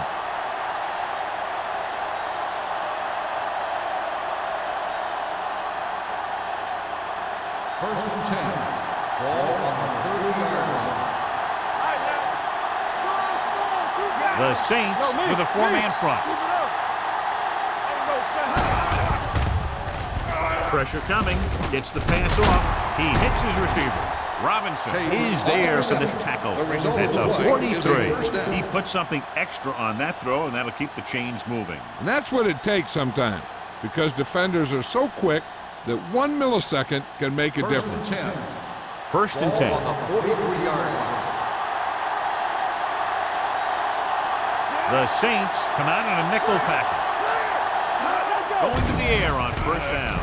Speaker 4: First and 10. Ball on the 30-yard line.
Speaker 1: The Saints with a four-man front. Pressure coming. Gets the pass off. He hits his receiver. Robinson is there for the tackle at the 43. He put something extra on that throw, and that'll keep the chains moving.
Speaker 3: And that's what it takes sometimes, because defenders are so quick that 1 millisecond can make a difference.
Speaker 1: First and 10.
Speaker 4: On the 43-yard line.
Speaker 1: The Saints come out in a nickel package. Going to the air on first down.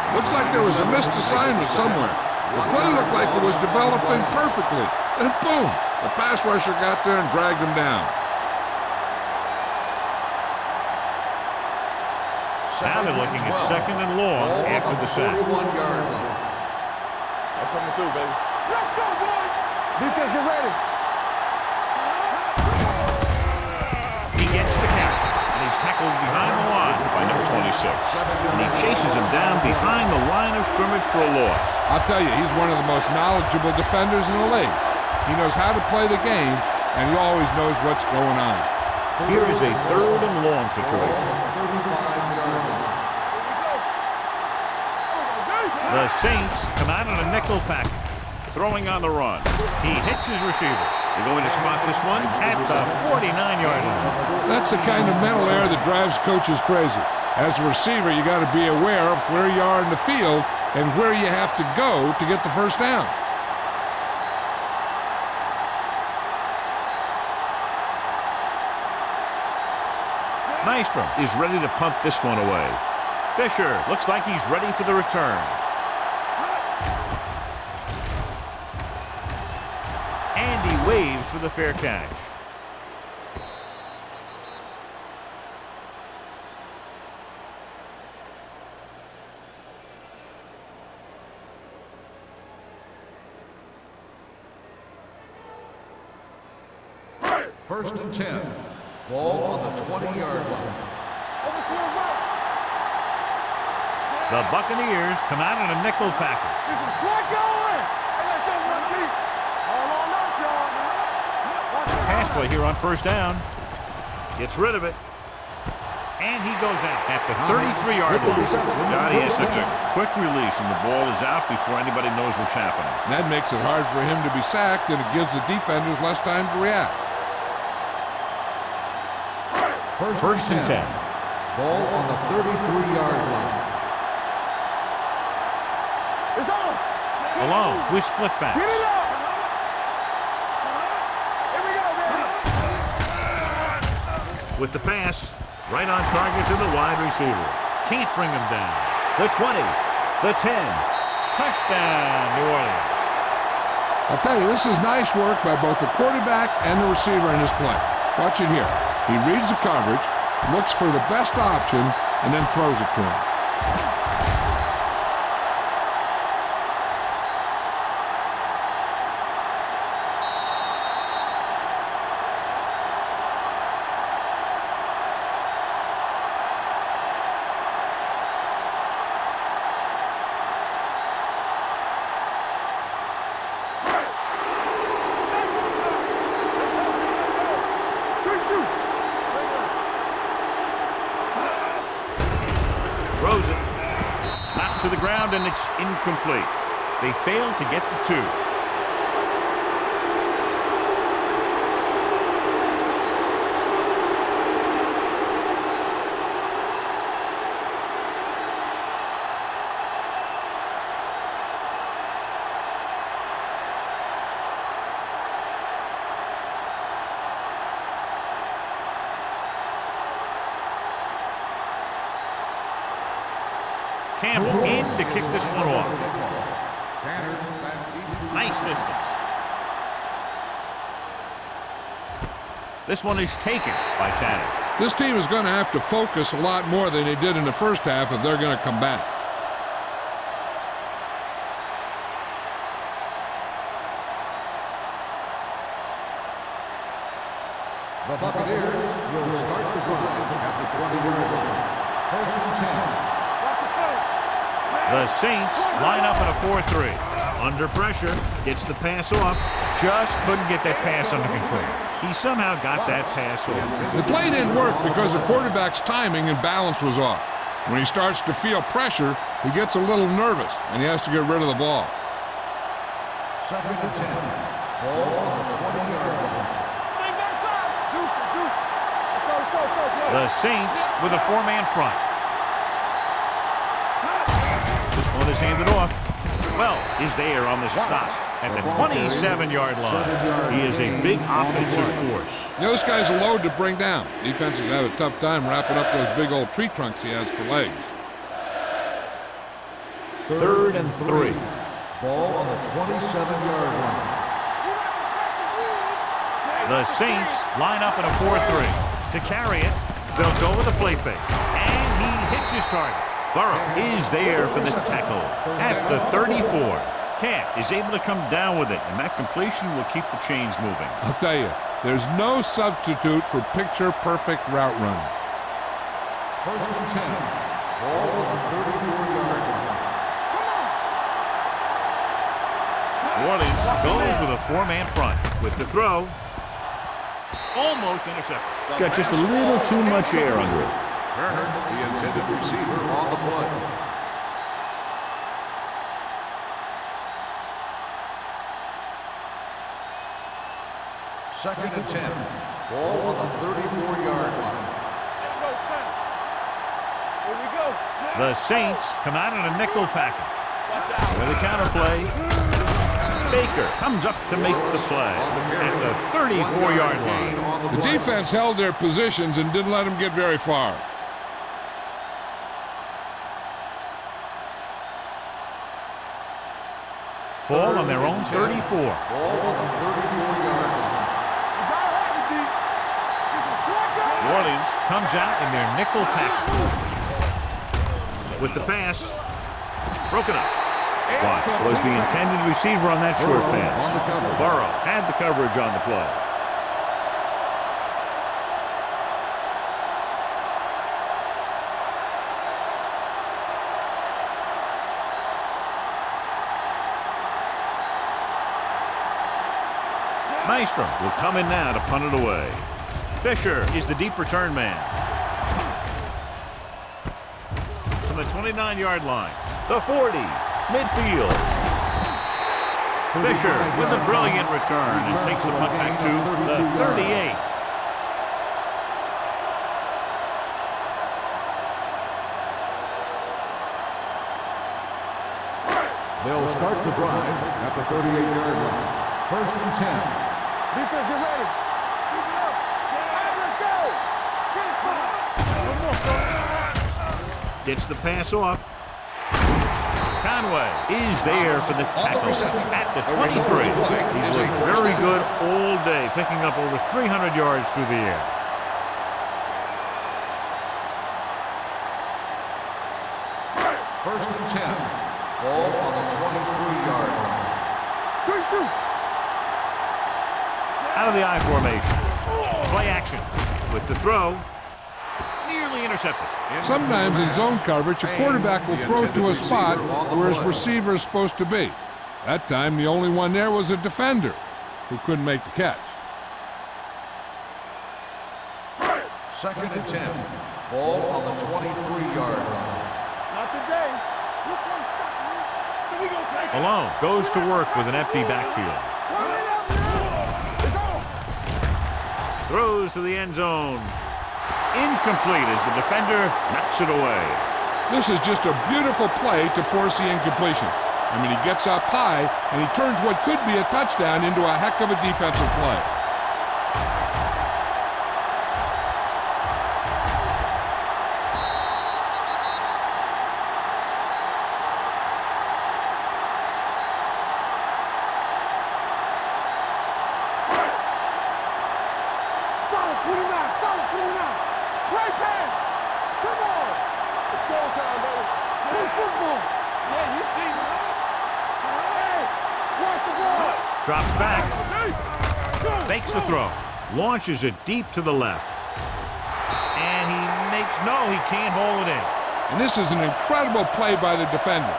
Speaker 3: Looks like there was a missed assignment somewhere. The play looked like it was developing perfectly. And boom, the pass rusher got there and dragged him down.
Speaker 1: Now they're looking at second and long after the sack.
Speaker 4: 41-yard line.
Speaker 2: I'm coming through, baby. Let's go, boys. Defense, get ready.
Speaker 1: He gets the catch, and he's tackled behind the line by number 26. And he chases him down behind the line of scrimmage for a loss.
Speaker 3: I'll tell you, he's one of the most knowledgeable defenders in the league. He knows how to play the game, and he always knows what's going on.
Speaker 1: Here is a third and long situation.
Speaker 4: 35-yard line.
Speaker 1: The Saints come out in a nickel package, throwing on the run. He hits his receiver. They're going to spot this one at the 49-yard line.
Speaker 3: That's the kind of mental error that drives coaches crazy. As a receiver, you got to be aware of where you are in the field and where you have to go to get the first down.
Speaker 1: Maestro is ready to pump this one away. Fisher looks like he's ready for the return. And he waves for the fair catch.
Speaker 4: First and 10. Ball on the 20-yard line.
Speaker 1: The Buccaneers come out in a nickel package. Pass play here on first down. Gets rid of it. And he goes out at the 33-yard line. God, he has such a quick release, and the ball is out before anybody knows what's happening.
Speaker 3: And that makes it hard for him to be sacked, and it gives the defenders less time to react.
Speaker 1: First and 10.
Speaker 4: Ball on the 33-yard line.
Speaker 2: It's on.
Speaker 1: Alone with split backs.
Speaker 2: Get it up. Here we go, baby.
Speaker 1: With the pass, right on target to the wide receiver. Can't bring him down. The 20, the 10. Touchdown, New Orleans.
Speaker 3: I'll tell you, this is nice work by both the quarterback and the receiver in this play. Watch it here. He reads the coverage, looks for the best option, and then throws it to him.
Speaker 1: Throws it. Knocked to the ground, and it's incomplete. They failed to get the 2. Campbell in to kick this one off.
Speaker 4: Tanner back deep.
Speaker 1: Nice distance. This one is taken by Tanner.
Speaker 3: This team is going to have to focus a lot more than they did in the first half if they're going to come back.
Speaker 4: The Buccaneers will start the drive at the 20-yard line. First and 10.
Speaker 1: The Saints line up in a 4-3. Under pressure, gets the pass off. Just couldn't get that pass under control. He somehow got that pass off.
Speaker 3: The play didn't work because the quarterback's timing and balance was off. When he starts to feel pressure, he gets a little nervous, and he has to get rid of the ball.
Speaker 4: Second and 10. Ball on the 20-yard line.
Speaker 1: The Saints with a 4-man front. This one is handed off. Well, is there on the stop at the 27-yard line. He is a big offensive force.
Speaker 3: You know, this guy's a load to bring down. Defenses have a tough time wrapping up those big old tree trunks he has for legs.
Speaker 1: Third and 3.
Speaker 4: Ball on the 27-yard line.
Speaker 1: The Saints line up in a 4-3. To carry it, they'll go with a play fake. And he hits his target. Burrow is there for the tackle at the 34. Cash is able to come down with it, and that completion will keep the chains moving.
Speaker 3: I'll tell you, there's no substitute for picture-perfect route running.
Speaker 4: First and 10. Ball on the 34-yard line.
Speaker 1: New Orleans goes with a 4-man front. With the throw, almost intercepted. Got just a little too much air under it.
Speaker 4: Turner, the intended receiver, on the play. Second and 10. Ball on the 34-yard line.
Speaker 1: The Saints come out in a nickel package. With a counterplay, Baker comes up to make the play at the 34-yard line.
Speaker 3: The defense held their positions and didn't let them get very far.
Speaker 1: Ball on their own 34.
Speaker 4: Ball on the 34-yard line.
Speaker 1: New Orleans comes out in their nickel package. With the pass, broken up. Watts was the intended receiver on that short pass. Burrow had the coverage on the play. Maestrom will come in now to punt it away. Fisher is the deep return man. From the 29-yard line, the 40, midfield. Fisher with a brilliant return and takes the punt back to the 38.
Speaker 4: They'll start the drive at the 38-yard line. First and 10.
Speaker 2: Defense, get ready. Keep it up. Let's go.
Speaker 1: Gets the pass off. Conway is there for the tackle at the 23. He's looked very good all day, picking up over 300 yards through the air.
Speaker 4: First and 10. Ball on the 23-yard line.
Speaker 2: Good shoot.
Speaker 1: Out of the I formation. Play action with the throw. Nearly intercepted.
Speaker 3: Sometimes in zone coverage, a quarterback will throw to a spot where his receiver is supposed to be. That time, the only one there was a defender who couldn't make the catch.
Speaker 4: Second and 10. Ball on the 23-yard line.
Speaker 2: Not today. You can't stop me. So we gonna take it.
Speaker 1: Malone goes to work with an empty backfield.
Speaker 2: Turn it up, man. It's on.
Speaker 1: Throws to the end zone. Incomplete as the defender knocks it away.
Speaker 3: This is just a beautiful play to force the incompletion. I mean, he gets up high, and he turns what could be a touchdown into a heck of a defensive play.
Speaker 2: Great pass. Come on. It's showtime, baby. Play football. Yeah, you see me. Hey, watch the ball.
Speaker 1: Drops back. Fakes the throw. Launches it deep to the left. And he can't hold it in.
Speaker 3: And this is an incredible play by the defender.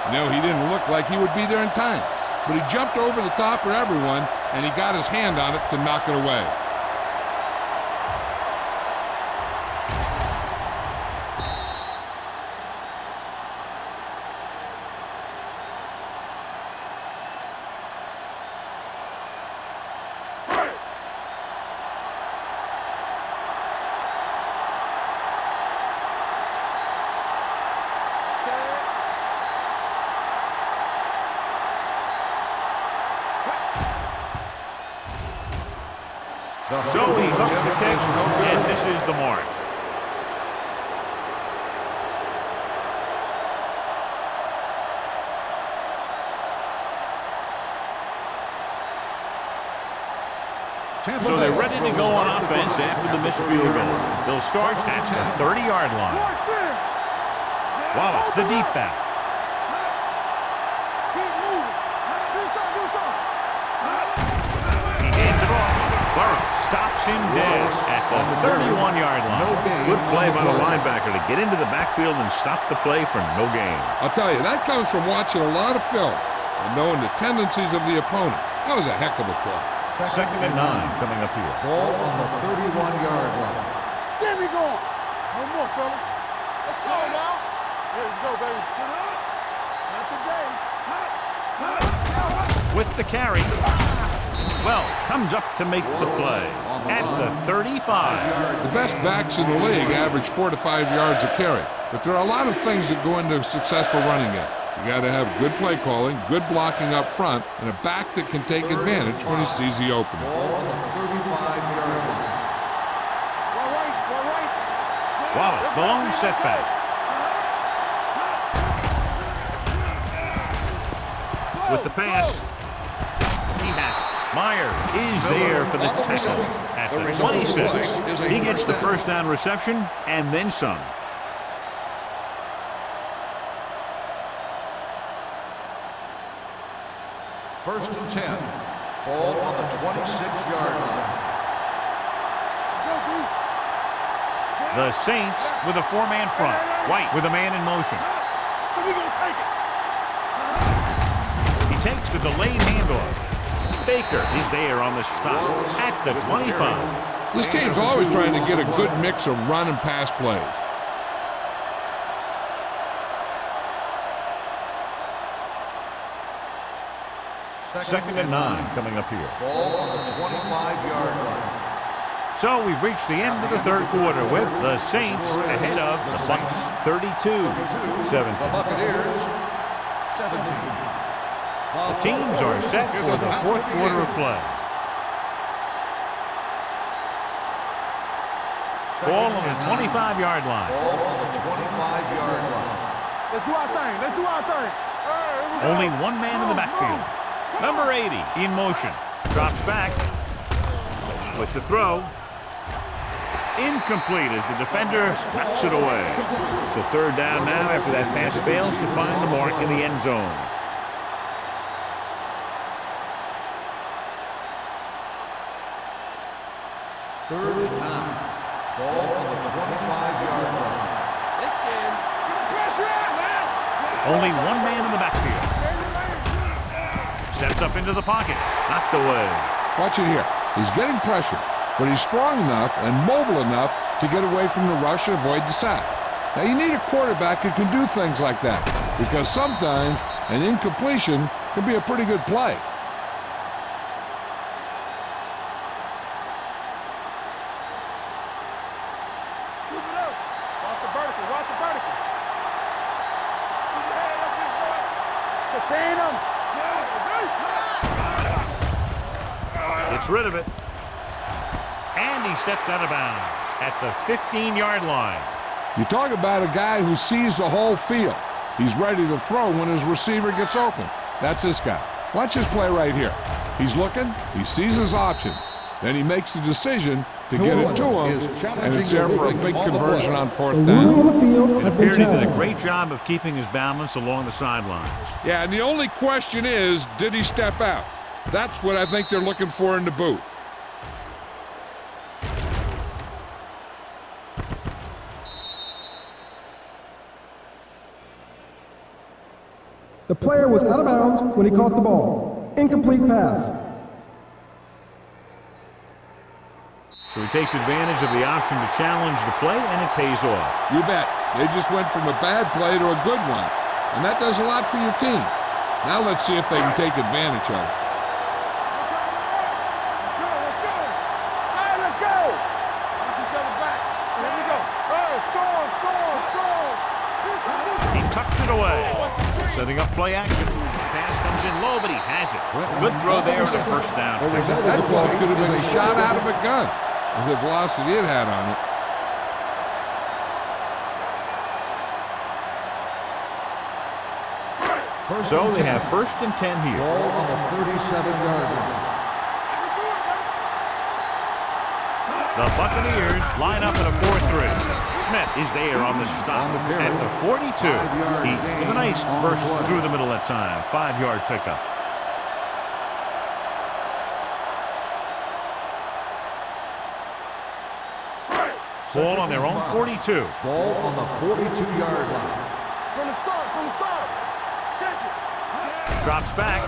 Speaker 3: You know, he didn't look like he would be there in time, but he jumped over the top of everyone, and he got his hand on it to knock it away.
Speaker 1: So he hooks the kick and misses the mark. So they're ready to go on offense after the missed field goal. They'll start at the 30-yard line. Wallace, the deep back.
Speaker 2: Keep moving. Do something.
Speaker 1: He hands it off. Burrow stops him dead at the 31-yard line. Good play by the linebacker to get into the backfield and stop the play for no gain.
Speaker 3: I'll tell you, that comes from watching a lot of film and knowing the tendencies of the opponent. That was a heck of a play.
Speaker 1: Second and 9 coming up here.
Speaker 4: Ball on the 31-yard line.
Speaker 2: There we go. One more, fella. Let's go now. There you go, baby. Not today.
Speaker 1: With the carry. Well, comes up to make the play at the 35.
Speaker 3: The best backs in the league average 4 to 5 yards a carry, but there are a lot of things that go into a successful running game. You got to have good play calling, good blocking up front, and a back that can take advantage when he sees the opening.
Speaker 4: Ball on the 35-yard line.
Speaker 2: Right.
Speaker 1: Wallace, the lone setback. With the pass, he has it. Myers is there for the tackle at the 26. He gets the first down reception and then some.
Speaker 4: First and 10. Ball on the 26-yard line.
Speaker 1: The Saints with a 4-man front. White with a man in motion.
Speaker 2: So we're going to take it.
Speaker 1: He takes the delayed handoff. Baker is there on the stop at the 25.
Speaker 3: This team's always trying to get a good mix of run and pass plays.
Speaker 1: Second and 9 coming up here.
Speaker 4: Ball on the 25-yard line.
Speaker 1: So we've reached the end of the third quarter with the Saints ahead of the Bucs 32-17.
Speaker 4: The Buccaneers 17.
Speaker 1: The teams are set for the fourth quarter of play. Ball on the 25-yard line.
Speaker 4: Ball on the 25-yard line.
Speaker 2: Let's do our thing.
Speaker 1: Only one man in the backfield. Number 80 in motion. Drops back with the throw. Incomplete as the defender knocks it away. So third down now after that pass fails to find the mark in the end zone.
Speaker 4: Third and 9. Ball on the 25-yard line.
Speaker 2: Let's get pressure out, man.
Speaker 1: Only one man in the backfield. Steps up into the pocket. Knocked away.
Speaker 3: Watch it here. He's getting pressure, but he's strong enough and mobile enough to get away from the rush and avoid the sack. Now, you need a quarterback who can do things like that, because sometimes an incompletion can be a pretty good play.
Speaker 2: Keep it up. Watch the vertical. Keep your head up, big boy. Contain him.
Speaker 1: Gets rid of it. And he steps out of bounds at the 15-yard line.
Speaker 3: You talk about a guy who sees the whole field. He's ready to throw when his receiver gets open. That's this guy. Watch his play right here. He's looking, he sees his option, then he makes the decision to get it to him, and it's there for a big conversion on fourth
Speaker 5: The
Speaker 3: down.
Speaker 5: ruling on the field
Speaker 1: It
Speaker 5: has been
Speaker 1: appeared he did a
Speaker 5: challenged.
Speaker 1: great job of keeping his balance along the sidelines.
Speaker 3: Yeah, and the only question is, did he step out? That's what I think they're looking for in the booth.
Speaker 5: The player was out of bounds when he caught the ball. Incomplete pass.
Speaker 1: So he takes advantage of the option to challenge the play, and it pays off.
Speaker 3: You bet. They just went from a bad play to a good one, and that does a lot for your team. Now let's see if they can take advantage of it.
Speaker 2: Let's go. Knock each other back. Here we go. Score.
Speaker 1: He tucks it away. Setting up play action. Pass comes in low, but he has it. Good throw there and a first down.
Speaker 3: That ball could have been shot out of a gun with the velocity it had on it.
Speaker 1: So they have 1st and 10 here.
Speaker 4: Ball on the 37-yard line.
Speaker 1: The Buccaneers line up in a 4-3. Smith is there on the stop at the 42. He, with a nice burst through the middle that time. 5-yard pickup. Ball on their own 42.
Speaker 4: Ball on the 42-yard line.
Speaker 2: From the start. Check it.
Speaker 1: Drops back.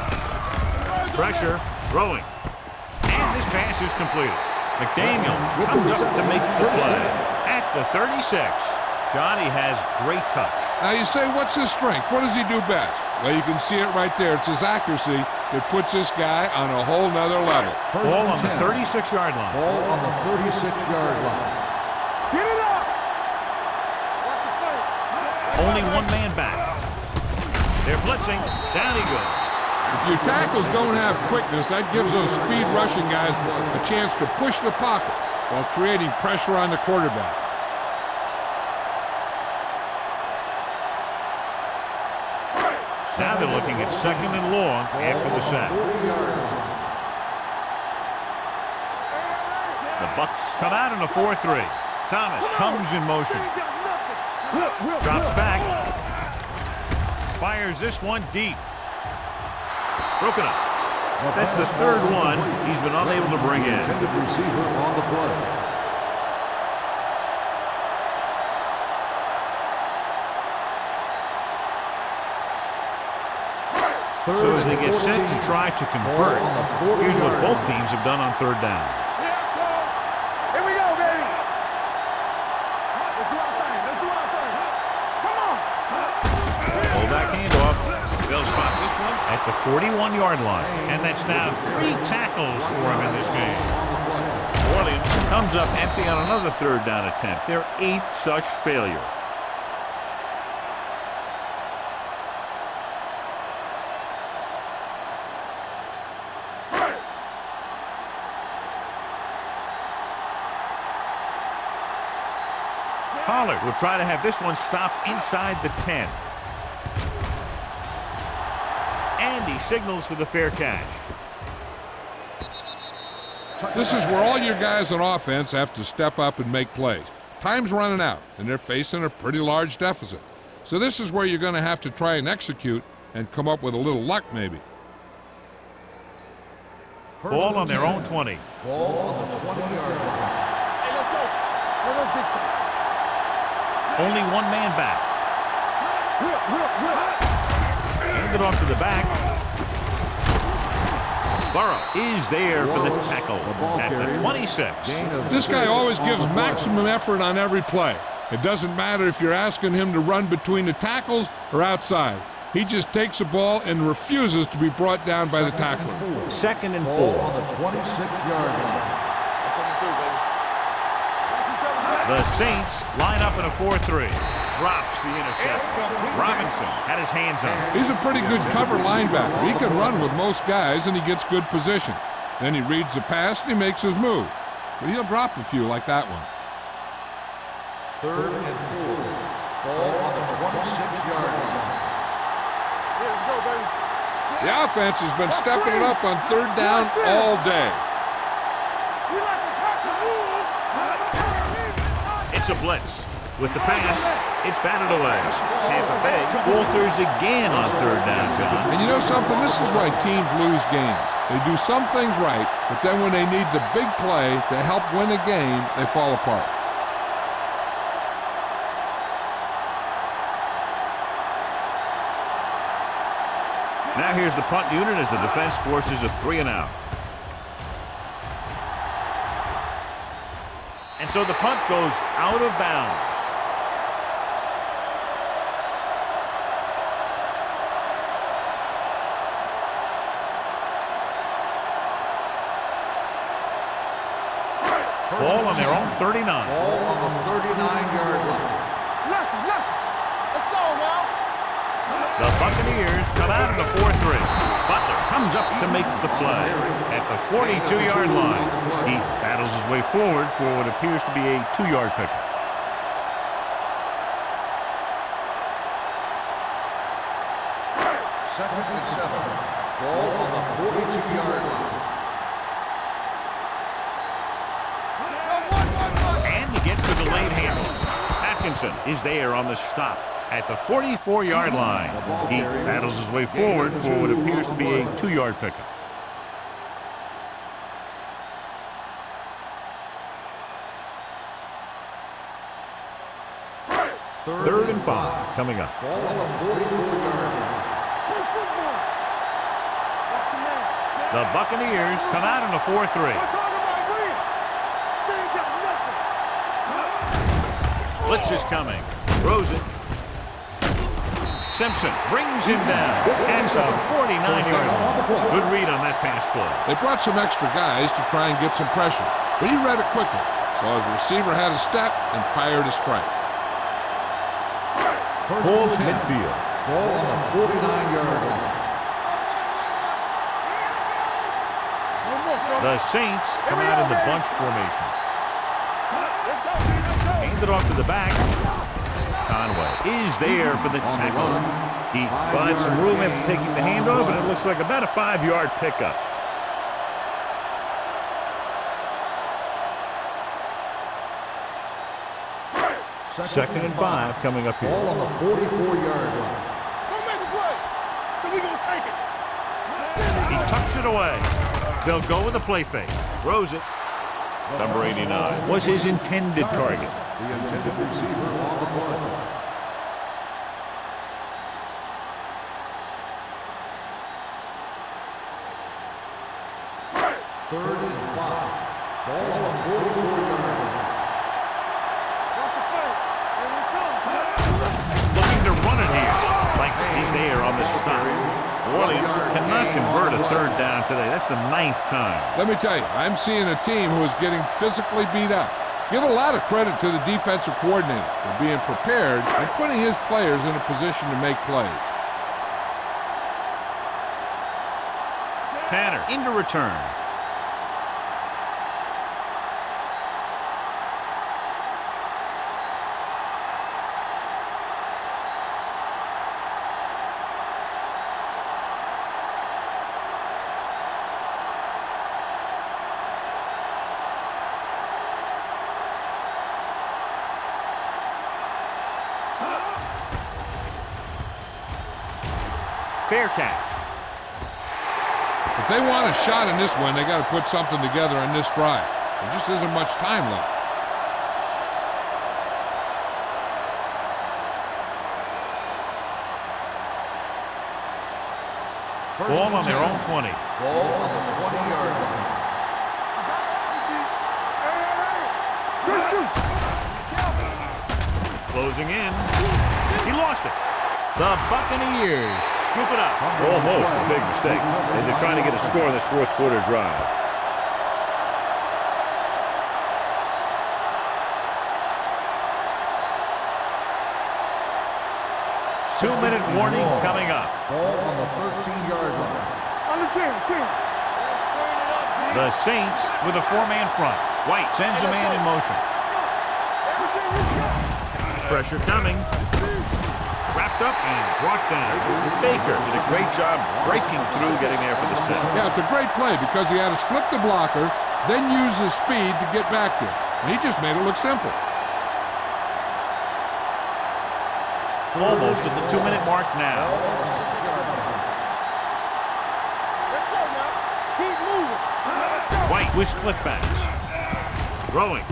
Speaker 1: Pressure. Throwing. And this pass is completed. McDaniels comes up to make the play at the 36. Johnny has great touch.
Speaker 3: Now you say, what's his strength? What does he do best? Well, you can see it right there. It's his accuracy that puts this guy on a whole nother level.
Speaker 1: Ball on the 36-yard line.
Speaker 4: Ball on the 36-yard line.
Speaker 2: Get it up. Watch the play.
Speaker 1: Only one man back. They're blitzing. Down he goes.
Speaker 3: If your tackles don't have quickness, that gives those speed rushing guys a chance to push the pocket while creating pressure on the quarterback.
Speaker 1: Now they're looking at 2nd and long after the sack. The Bucs come out in a 4-3. Thomas comes in motion. Drops back. Fires this one deep. Broken up. That's the 3rd one he's been unable to bring in.
Speaker 4: Intended receiver on the play.
Speaker 1: So as they get set to try to convert, here's what both teams have done on 3rd down.
Speaker 2: Here we go, baby. Let's do our thing. Come on.
Speaker 1: Fullback handoff. They'll spot this one at the 41-yard line. And that's now 3 tackles for him in this game. New Orleans comes up empty on another 3rd down attempt. Their 8th such failure. Pollard will try to have this one stop inside the 10. And he signals for the fair catch.
Speaker 3: This is where all your guys on offense have to step up and make plays. Time's running out, and they're facing a pretty large deficit. So this is where you're going to have to try and execute and come up with a little luck, maybe.
Speaker 1: Ball on their own 20.
Speaker 4: Ball on the 20-yard line.
Speaker 2: Hey, let's go. Let's big time.
Speaker 1: Only one man back. Handed off to the back. Burrow is there for the tackle at the 26.
Speaker 3: This guy always gives maximum effort on every play. It doesn't matter if you're asking him to run between the tackles or outside. He just takes the ball and refuses to be brought down by the tackler.
Speaker 1: 2nd and 4.
Speaker 4: Ball on the 26-yard line.
Speaker 1: The Saints line up in a 4-3. Drops the interception. Robinson had his hands on it.
Speaker 3: He's a pretty good cover linebacker. He can run with most guys, and he gets good position. Then he reads the pass, and he makes his move. But he'll drop a few like that one.
Speaker 4: 3rd and 4. Ball on the 26-yard line.
Speaker 2: Let's go, baby.
Speaker 3: The offense has been stepping it up on 3rd down all day.
Speaker 2: We like to cut the move.
Speaker 1: a blitz. With the pass, it's batted away. Tampa Bay falters again on third down, John.
Speaker 3: And you know something? This is why teams lose games. They do some things right, but then when they need the big play to help win a game, they fall apart.
Speaker 1: Now here's the punt unit as the defense forces a 3-and-out. And so the punt goes out of bounds. Ball on their own 39.
Speaker 4: Ball on the 39-yard line.
Speaker 2: Let's go now.
Speaker 1: The Buccaneers come out in the 4-3. Butler comes up to make the play at the 42-yard line. He battles his way forward for what appears to be a 2-yard pickup.
Speaker 4: Second and 7. Ball on the 42-yard line.
Speaker 1: And he gets a delayed handle. Atkinson is there on the stop at the 44-yard line. He battles his way forward for what appears to be a 2-yard pickup. Third and 5 coming up.
Speaker 4: Ball on the 44-yard line.
Speaker 1: The Buccaneers come out in a 4-3. Blitz is coming. Throws it. Simpson brings him down. And a 49-yard line. Good read on that pass play.
Speaker 3: They brought some extra guys to try and get some pressure, but he read it quickly. So his receiver had a step and fired a strike.
Speaker 1: Ball at midfield.
Speaker 4: Ball on the 49-yard line.
Speaker 1: The Saints come out in the bunch formation. Hand it off to the back. Conway is there for the tackle. He finds some room after taking the handoff, and it looks like about a 5-yard pickup. Second and 5 coming up here.
Speaker 4: Ball on the 44-yard line.
Speaker 2: Don't make a play. So we gonna take it.
Speaker 1: He tucks it away. They'll go with a play fake. Throws it. Number 89 was his intended target.
Speaker 4: The intended receiver on the play. Third and 5. Ball on the 44-yard line.
Speaker 1: Looking to run it here. Like he's there on the stop. New Orleans cannot convert a third down today. That's the 9th time.
Speaker 3: Let me tell you, I'm seeing a team who is getting physically beat up. Give a lot of credit to the defensive coordinator for being prepared and putting his players in a position to make plays.
Speaker 1: Tanner into return. Fair catch.
Speaker 3: If they want a shot in this one, they got to put something together on this drive. There just isn't much time left.
Speaker 1: Ball on their own 20.
Speaker 4: Ball on the 20-yard line.
Speaker 1: Closing in. He lost it. The Buccaneers scoop it up. Almost a big mistake as they're trying to get a score in this fourth quarter drive. Two-minute warning coming up.
Speaker 4: Ball on the 13-yard line.
Speaker 2: On the 10.
Speaker 1: The Saints with a 4-man front. White sends a man in motion. Pressure coming. Wrapped up and brought down. Baker did a great job breaking through, getting there for the set.
Speaker 3: Yeah, it's a great play because he had to slip the blocker, then use his speed to get back there. And he just made it look simple.
Speaker 1: Almost at the 2-minute mark now.
Speaker 2: Let's go now. Keep moving. Let's go.
Speaker 1: White with split backs. Throwing.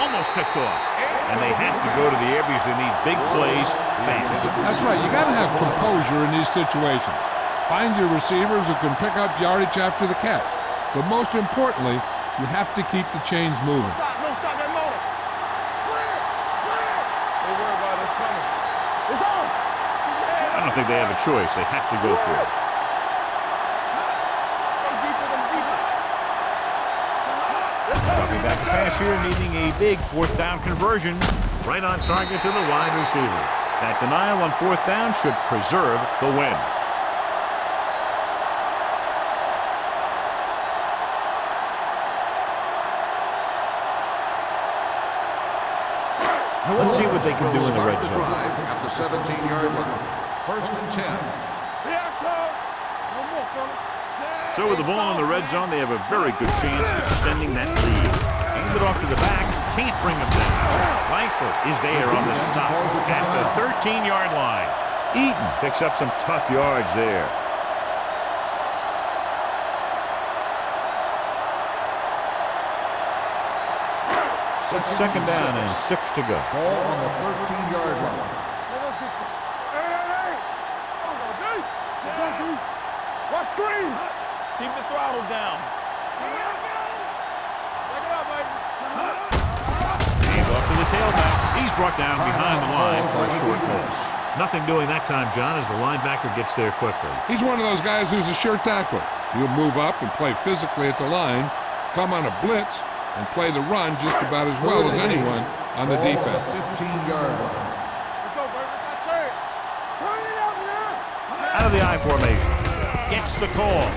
Speaker 1: Almost picked off. And they have to go to the air because they need big plays fast.
Speaker 3: That's right. You got to have composure in these situations. Find your receivers who can pick up yardage after the catch. But most importantly, you have to keep the chains moving.
Speaker 2: Stop that motor. Clear. They worry about us coming. It's on.
Speaker 1: I don't think they have a choice. They have to go for it.
Speaker 2: Stay deeper than deeper.
Speaker 1: Dropping back to pass here, needing a big 4th down conversion. Right on target to the wide receiver. That denial on 4th down should preserve the win. Let's see what they can do in the red zone.
Speaker 4: At the 17-yard line. 1st and 10.
Speaker 2: Here I come. No more, fella.
Speaker 1: So with the ball in the red zone, they have a very good chance of extending that lead. Hand it off to the back. Can't bring him down. Langford is there on the stop at the 13-yard line. Eaton picks up some tough yards there. It's 2nd down and 6 to go.
Speaker 4: Ball on the 13-yard line.
Speaker 2: Hey. Hold on, D. Sit down, D. Watch screen. Keep the throttle down. Back it up, baby.
Speaker 1: Hand off to the tailback. He's brought down behind the line for a short loss. Nothing doing that time, John, as the linebacker gets there quickly.
Speaker 3: He's one of those guys who's a sure tackler. He'll move up and play physically at the line, come on a blitz, and play the run just about as well as anyone on the defense.
Speaker 4: 15-yard line.
Speaker 2: Let's go, baby. Let's not trade. Turn it up now.
Speaker 1: Out of the I formation. Gets the call.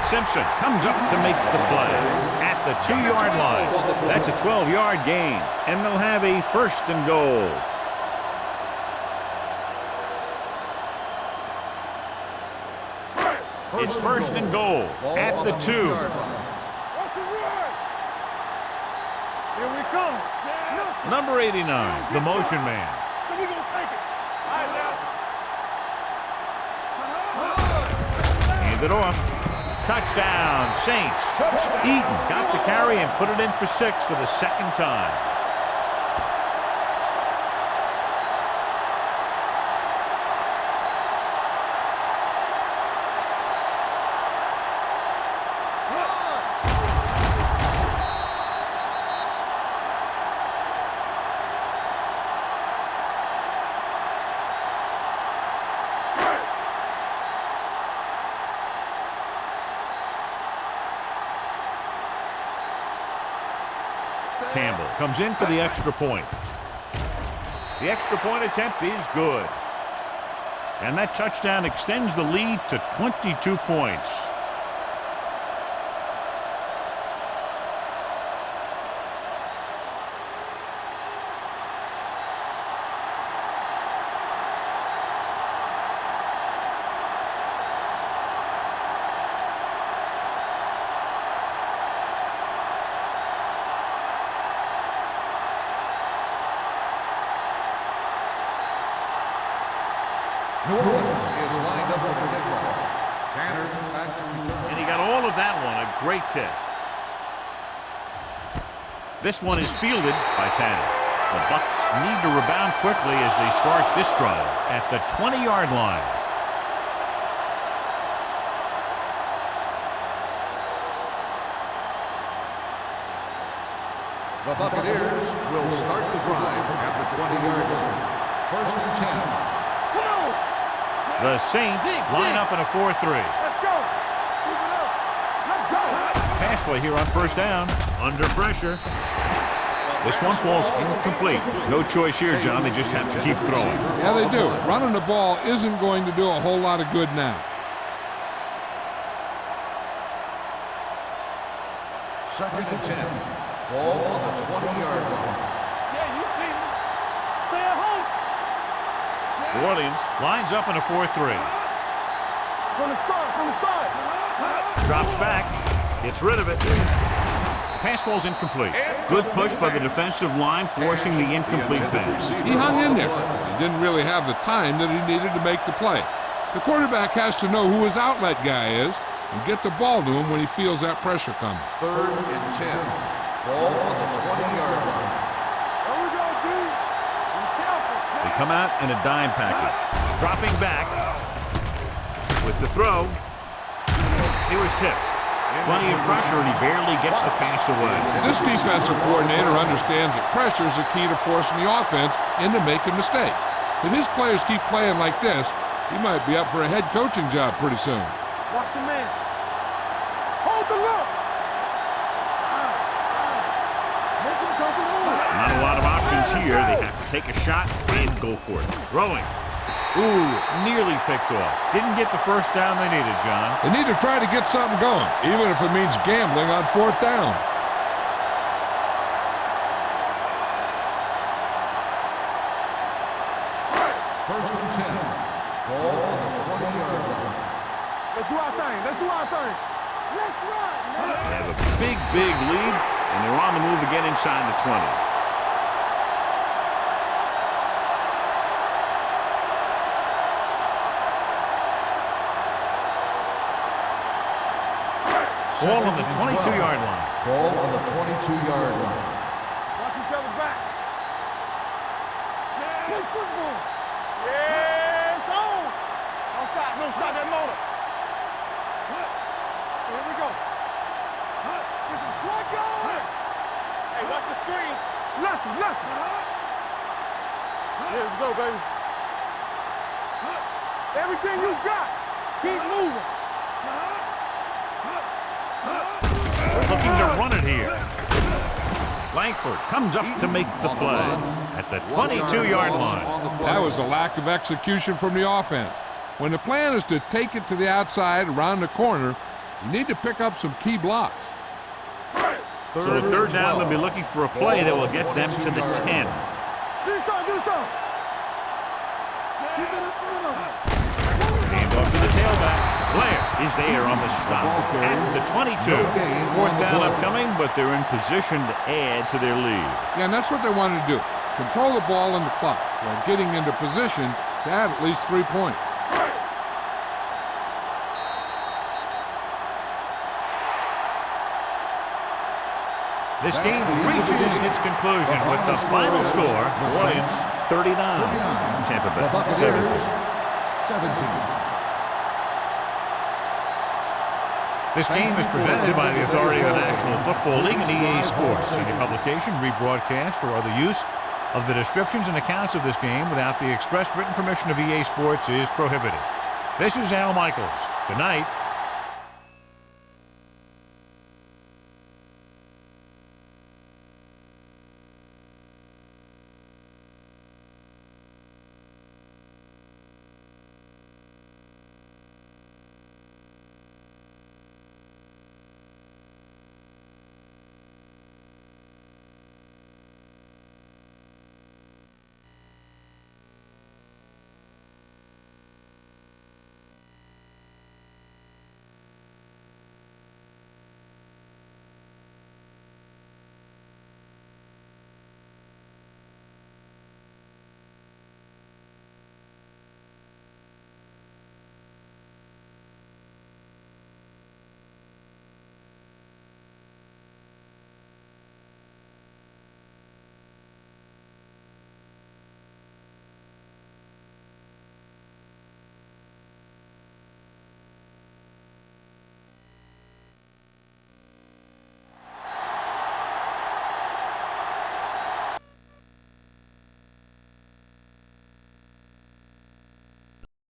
Speaker 1: Simpson comes up to make the play at the 2-yard line. That's a 12-yard gain, and they'll have a 1st and goal. It's 1st and goal at the 2.
Speaker 2: What's the run? Here we come.
Speaker 1: Number 89, the motion man.
Speaker 2: So we gonna take it. All right, now.
Speaker 1: Hand it off. Touchdown, Saints. Eaton got the carry and put it in for 6 for the 2nd time. Campbell comes in for the extra point. The extra point attempt is good. And that touchdown extends the lead to 22 points.
Speaker 4: New Orleans is lined up for the kickoff. Tanner back to return.
Speaker 1: And he got all of that one. A great kick. This one is fielded by Tanner. The Bucs need to rebound quickly as they start this drive at the 20-yard line.
Speaker 4: The Buccaneers will start the drive at the 20-yard line. 1st and 10.
Speaker 2: Come on.
Speaker 1: The Saints line up in a 4-3.
Speaker 2: Let's go. Keep it up. Let's go.
Speaker 1: Pass play here on 1st down. Under pressure. This one falls incomplete. No choice here, John. They just have to keep throwing.
Speaker 3: Yeah, they do. Running the ball isn't going to do a whole lot of good now.
Speaker 4: 2nd and 10. Ball on the 20-yard line.
Speaker 2: Yeah, you see me. Stay at home.
Speaker 1: New Orleans lines up in a 4-3.
Speaker 2: From the start.
Speaker 1: Drops back. Gets rid of it. Pass falls incomplete. Good push by the defensive line, forcing the incomplete pass.
Speaker 3: He hung in there. He didn't really have the time that he needed to make the play. The quarterback has to know who his outlet guy is and get the ball to him when he feels that pressure coming.
Speaker 4: 3rd and 10. Ball on the 20-yard line.
Speaker 2: There we go, D. Be careful.
Speaker 1: They come out in a dime package. Dropping back with the throw. He was tipped. Plenty of pressure, and he barely gets the pass away.
Speaker 3: This defensive coordinator understands that pressure is the key to forcing the offense into making mistakes. If his players keep playing like this, he might be up for a head coaching job pretty soon.
Speaker 2: Watch your man. Hold the look. Make him dump it over.
Speaker 1: Not a lot of options here. They have to take a shot and go for it. Throwing. Ooh, nearly picked off. Didn't get the first down they needed, John.
Speaker 3: They need to try to get something going, even if it means gambling on 4th down.
Speaker 4: First and 10. Ball on the 20-yard line.
Speaker 2: Let's do our thing. Let's do our thing. Let's run.
Speaker 1: They have a big lead, and they're on the move again inside the 20. Ball on the 22-yard line.
Speaker 4: Ball on the 22-yard line.
Speaker 2: Watch each other back. Play football. Yeah, it's on. Don't stop. Don't stop that motor. Here we go. Get some slack going. Hey, watch the screen. Lefty. Here we go, baby. Everything you got. Keep moving.
Speaker 1: Looking to run it here. Langford comes up to make the play at the 22-yard line.
Speaker 3: That was a lack of execution from the offense. When the plan is to take it to the outside around the corner, you need to pick up some key blocks.
Speaker 1: So the 3rd down, they'll be looking for a play that will get them to the 10.
Speaker 2: Do something. Keep it in front of him.
Speaker 1: Hand off to the tailback. Blair is there on the stop at the 22. 4th down upcoming, but they're in position to add to their lead.
Speaker 3: Yeah, and that's what they wanted to do. Control the ball and the clock while getting into position to add at least 3 points.
Speaker 1: This game reaches its conclusion with the final score, New Orleans 39, Tampa Bay 17. This game is presented by the authority of the National Football League and EA Sports. Any publication, rebroadcast, or other use of the descriptions and accounts of this game without the expressed written permission of EA Sports is prohibited. This is Al Michaels. Good night.